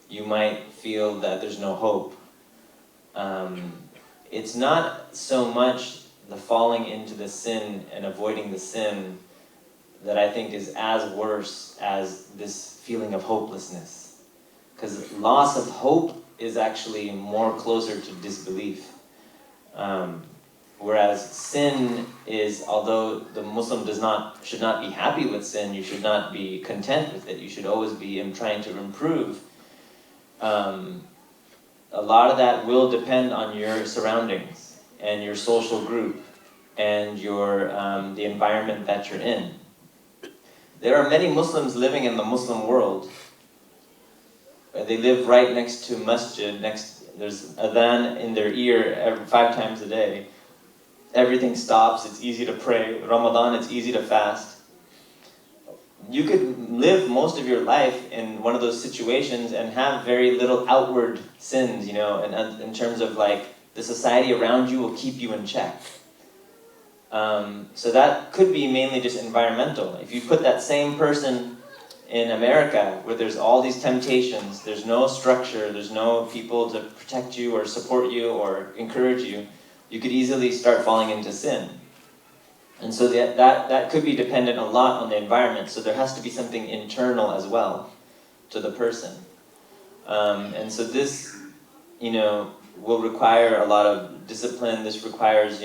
you might feel that there's no hope. It's not so much the falling into the sin and avoiding the sin that I think is as worse as this feeling of hopelessness. Because loss of hope is actually more closer to disbelief. Whereas sin is, although the Muslim should not be happy with sin, you should not be content with it, you should always be trying to improve. A lot of that will depend on your surroundings and your social group and the environment that you're in. There are many Muslims living in the Muslim world. They live right next to masjid, there's adhan in their ear 5 times a day. Everything stops, it's easy to pray. Ramadan, it's easy to fast. You could live most of your life in one of those situations and have very little outward sins, and in terms of the society around you will keep you in check. So that could be mainly just environmental. If you put that same person in America, where there's all these temptations, there's no structure, there's no people to protect you or support you or encourage you, you could easily start falling into sin. And so that could be dependent a lot on the environment, so there has to be something internal as well to the person. And so this, will require a lot of discipline. This requires,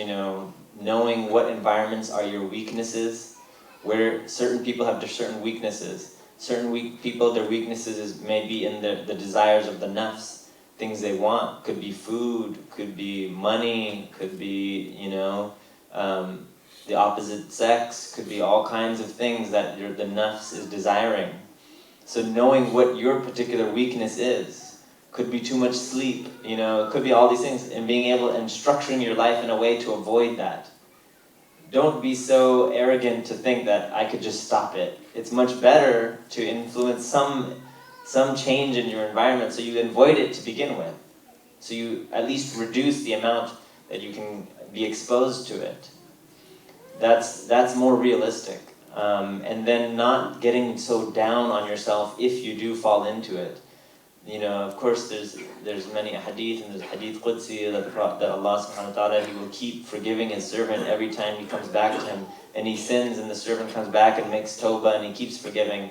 knowing what environments are your weaknesses, where certain people have certain weaknesses. Certain people, their weaknesses is maybe in the desires of the nafs, things they want. Could be food, could be money, could be, the opposite sex, could be all kinds of things that the nafs is desiring. So knowing what your particular weakness is, could be too much sleep, it could be all these things, and being able and structuring your life in a way to avoid that. don't be so arrogant to think that I could just stop it. It's much better to influence some change in your environment so you avoid it to begin with. So you at least reduce the amount that you can be exposed to it. That's more realistic. And then not getting so down on yourself if you do fall into it. You know, of course, there's many hadith, and there's hadith Qudsi that Allah subhanahu wa ta'ala, He will keep forgiving His servant every time he comes back to Him. And he sins, and the servant comes back and makes tawbah, and He keeps forgiving.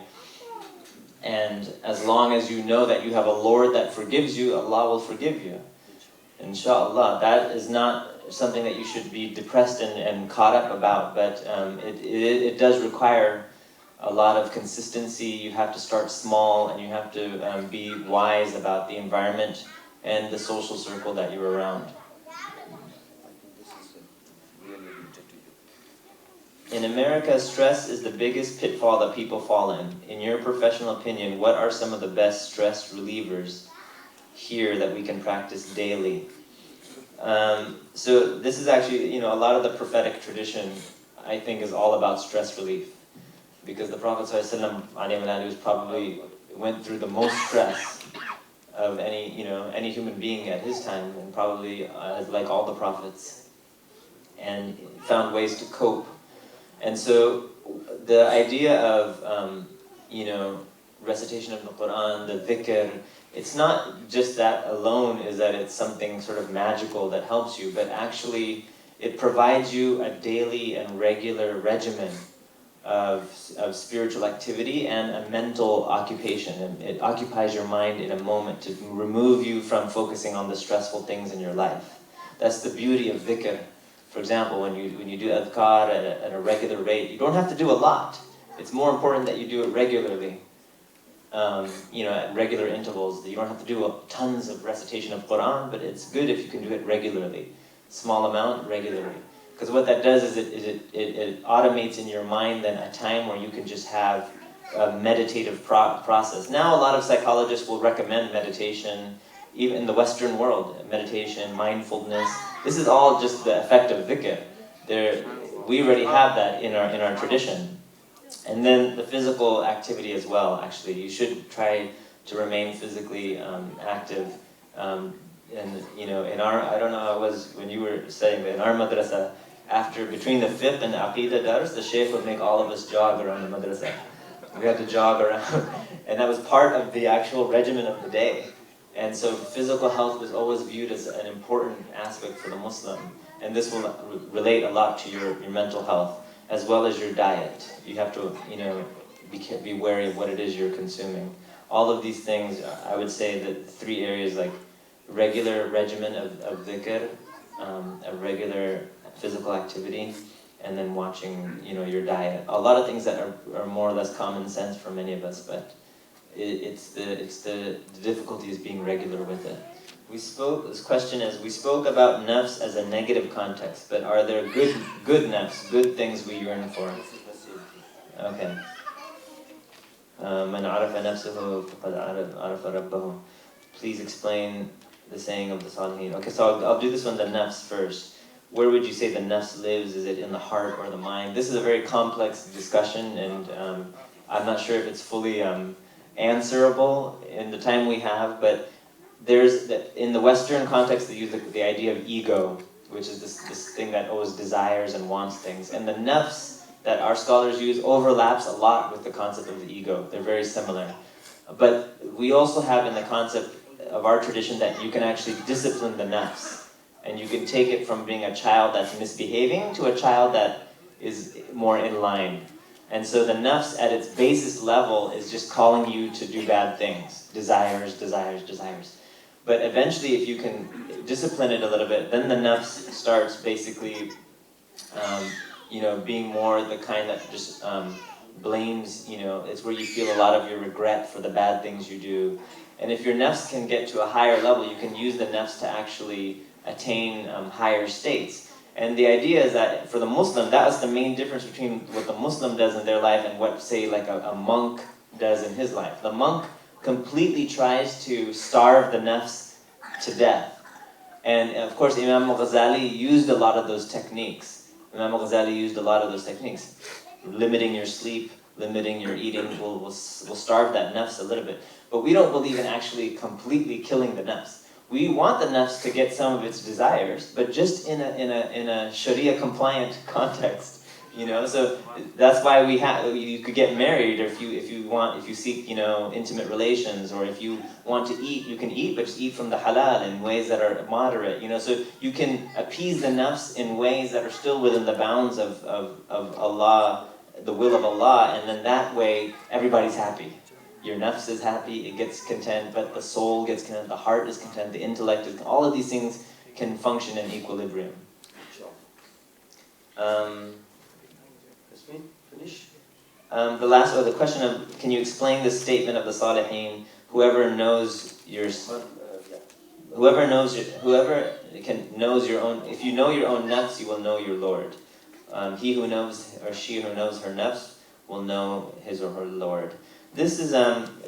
And as long as you know that you have a Lord that forgives you, Allah will forgive you. Inshallah, that is not something that you should be depressed and caught up about, but it does require a lot of consistency. You have to start small, and you have to be wise about the environment and the social circle that you're around. In America, stress is the biggest pitfall that people fall in. In your professional opinion, what are some of the best stress relievers here that we can practice daily? So this is actually, a lot of the prophetic tradition, I think, is all about stress relief. Because the Prophet ﷺ probably went through the most stress of any human being at his time, and probably like all the prophets, and found ways to cope. And so the idea of recitation of the Quran, the dhikr, it's not just that alone is that it's something sort of magical that helps you, but actually it provides you a daily and regular regimen of spiritual activity and a mental occupation. And it occupies your mind in a moment to remove you from focusing on the stressful things in your life. That's the beauty of dhikr. For example, when you do adhkar at a regular rate, you don't have to do a lot. It's more important that you do it regularly. At regular intervals. You don't have to do tons of recitation of Quran, but it's good if you can do it regularly. Small amount, regularly. Because what that does is it automates in your mind then a time where you can just have a meditative process. Now a lot of psychologists will recommend meditation, even in the Western world, meditation, mindfulness. This is all just the effect of dhikr. We already have that in our tradition. And then the physical activity as well, actually. You should try to remain physically active. And in our, I don't know how it was when you were studying, but in our madrasa, between the fiqh and the aqidah dars, the shaykh would make all of us jog around the madrasa. We had to jog around. And that was part of the actual regimen of the day. And so physical health was always viewed as an important aspect for the Muslim. And this will relate a lot to your mental health, as well as your diet. You have to, be wary of what it is you're consuming. All of these things, I would say that 3 areas, like regular regimen of dhikr, a regular physical activity, and then watching, your diet. A lot of things that are more or less common sense for many of us, but it's the difficulty is being regular with it. This question is, we spoke about nafs as a negative context, but are there good nafs, good things we yearn for? Okay. Man arafa nafsahu faqad arafa rabbahu. Please explain the saying of the Salihin. Okay, so I'll do this one, the nafs first. Where would you say the nafs lives? Is it in the heart or the mind? This is a very complex discussion, and I'm not sure if it's fully answerable in the time we have, but in the Western context they use the idea of ego, which is this thing that always desires and wants things. And the nafs that our scholars use overlaps a lot with the concept of the ego. They're very similar. But we also have in the concept of our tradition that you can actually discipline the nafs. And you can take it from being a child that's misbehaving to a child that is more in line. And so the nafs at its basis level is just calling you to do bad things. Desires, desires, desires. But eventually, if you can discipline it a little bit, then the nafs starts basically, being more the kind that just blames, it's where you feel a lot of your regret for the bad things you do. And if your nafs can get to a higher level, you can use the nafs to actually attain higher states. And the idea is that for the Muslim, that was the main difference between what the Muslim does in their life and what, say, like a monk does in his life. The monk completely tries to starve the nafs to death. And of course, Imam al-Ghazali used a lot of those techniques. Imam Ghazali used a lot of those techniques. Limiting your sleep, limiting your eating will starve that nafs a little bit. But we don't believe in actually completely killing the nafs. We want the nafs to get some of its desires, but just in a Sharia compliant context. So that's why you could get married, or if you seek intimate relations, or if you want to eat, you can eat, but just eat from the halal in ways that are moderate. So you can appease the nafs in ways that are still within the bounds of Allah, the will of Allah, and then that way everybody's happy. Your nafs is happy, it gets content, but the soul gets content, the heart is content, the intellect is content. All of these things can function in equilibrium. Finish? The question of, can you explain the statement of the Salihin, whoever knows your own, if you know your own nafs, you will know your Lord. He who knows, or she who knows her nafs, will know his or her Lord. This is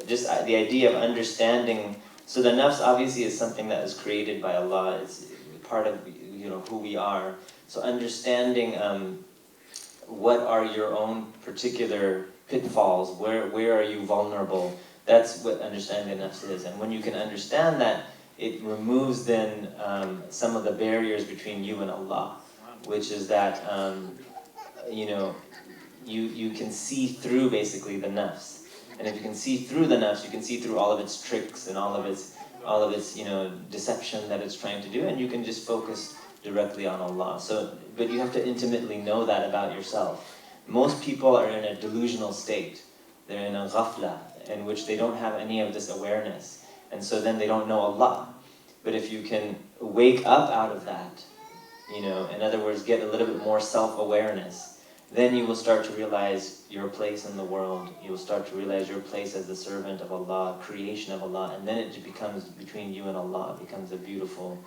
just the idea of understanding. So the nafs obviously is something that is created by Allah. It's part of who we are. So understanding what are your own particular pitfalls, where are you vulnerable, that's what understanding the nafs is. And when you can understand that, it removes then some of the barriers between you and Allah, which is that you can see through basically the nafs. And if you can see through the nafs, you can see through all of its tricks and all of its deception that it's trying to do, and you can just focus directly on Allah. But you have to intimately know that about yourself. Most people are in a delusional state. They're in a ghafla, in which they don't have any of this awareness. And so then they don't know Allah. But if you can wake up out of that, in other words, get a little bit more self-awareness, then you will start to realize your place in the world. You will start to realize your place as the servant of Allah, creation of Allah, and then it becomes between you and Allah. It becomes a beautiful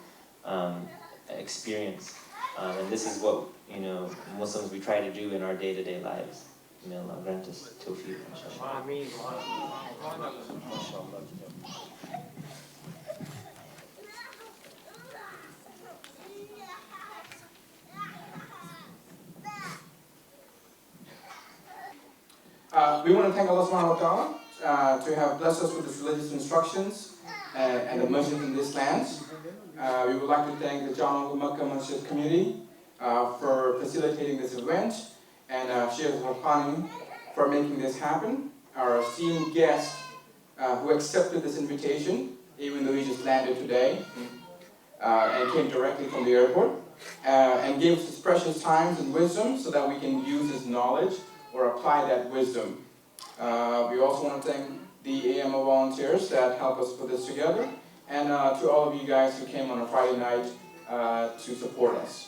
experience. And this is what Muslims we try to do in our day-to-day lives. May Allah grant us tawfiq, inshallah. We want to thank Allah subhanahu wa ta'ala to have blessed us with this religious instructions and immersion in this land. We would like to thank the Jama Makkah Masjid community for facilitating this event, and Sheikh Al-Qani for making this happen. Our esteemed guest who accepted this invitation, even though he just landed today and came directly from the airport, and gave us his precious times and wisdom so that we can use his knowledge or apply that wisdom. We also want to thank the AMO volunteers that helped us put this together, and to all of you guys who came on a Friday night to support us.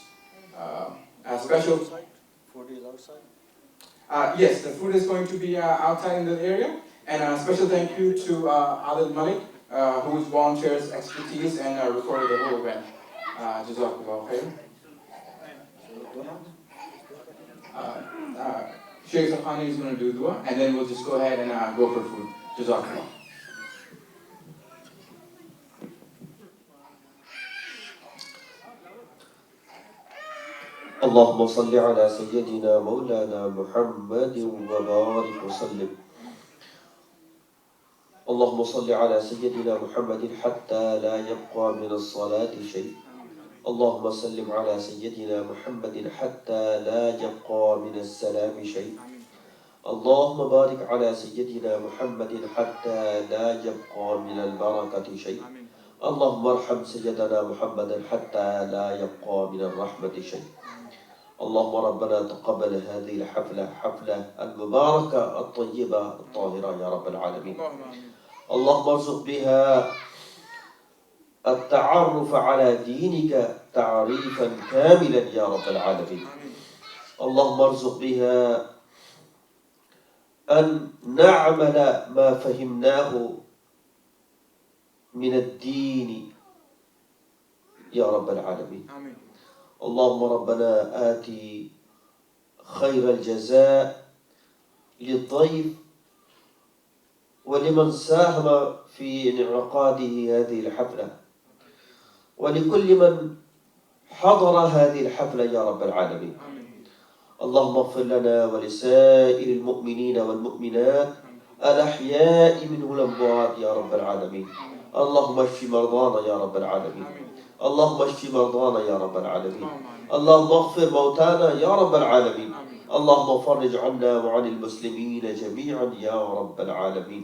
A special... Food is outside? Yes, the food is going to be outside in the area, and a special thank you to Adil Malik, whose volunteers expertise and recorded the whole event. Jazakallah khair. Sheikh Al-Qani is going to do dua, and then we'll just go ahead and go for food. Jazakallah. اللهم صل على سيدنا مولانا محمد وبارك وسلم. اللهم صل على سيدنا محمد حتى لا يبقى من الصلاة شيء. اللهم سلم على سيدنا محمد حتى لا يبقى من السلام شيء. اللهم بارك على سيدنا محمد حتى لا يبقى من البركة شيء. اللهم ارحم سيدنا محمد حتى لا يبقى من الرحمة شيء. اللهم ربنا تقبل هذه الحفلة المباركة الطيبة الطاهرة يا رب العالمين. اللهم ارزق بها التعرف على دينك تعريفا كاملا يا رب العالمين. اللهم ارزق بها أن نعمل ما فهمناه من الدين يا رب العالمين. اللهم ربنا آتي خير الجزاء للضيف ولمن ساهم في انعقاده هذه الحفلة، ولكل من حضر هذه الحفلة يا رب العالمين. اللهم اغفر لنا ولسائر المؤمنين والمؤمنات الأحياء منه الأموات يا رب العالمين. اللهم اشف مرضانا يا رب العالمين. اللهم اشف مرضانا يا رب العالمين. اللهم اغفر موتانا يا رب العالمين. اللهم فرج عنا وعن المسلمين جميعا يا رب العالمين.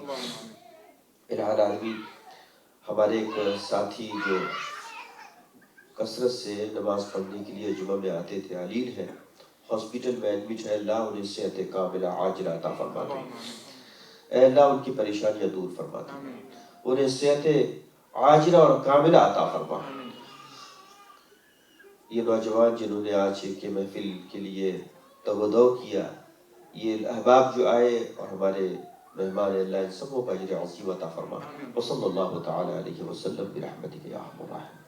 العالمين हमारे एक साथी जो कसरत से नमाज पढ़ने के लिए जुमा में आते थे, अलील है, हॉस्पिटल में एडमिट है, अल्लाह उन्हें सेहत कामिला आजिला अता फरमा दे। ऐ अल्लाह उनकी परेशानियां दूर फरमा दे, उन्हें सेहत आजिला और कामिला अता फरमा। ये नौजवान जिन्होंने आज के महफिल के लिए तवज्जो किया, ये अहबाब जो आए और हमारे मेहमान, अल्लाह इन सबों का अजर अज़ीम अता फरमा। वसल्लल्लाहु तआला अलैहि वसल्लम बिरहमतिका या अरहमर राहिमीन।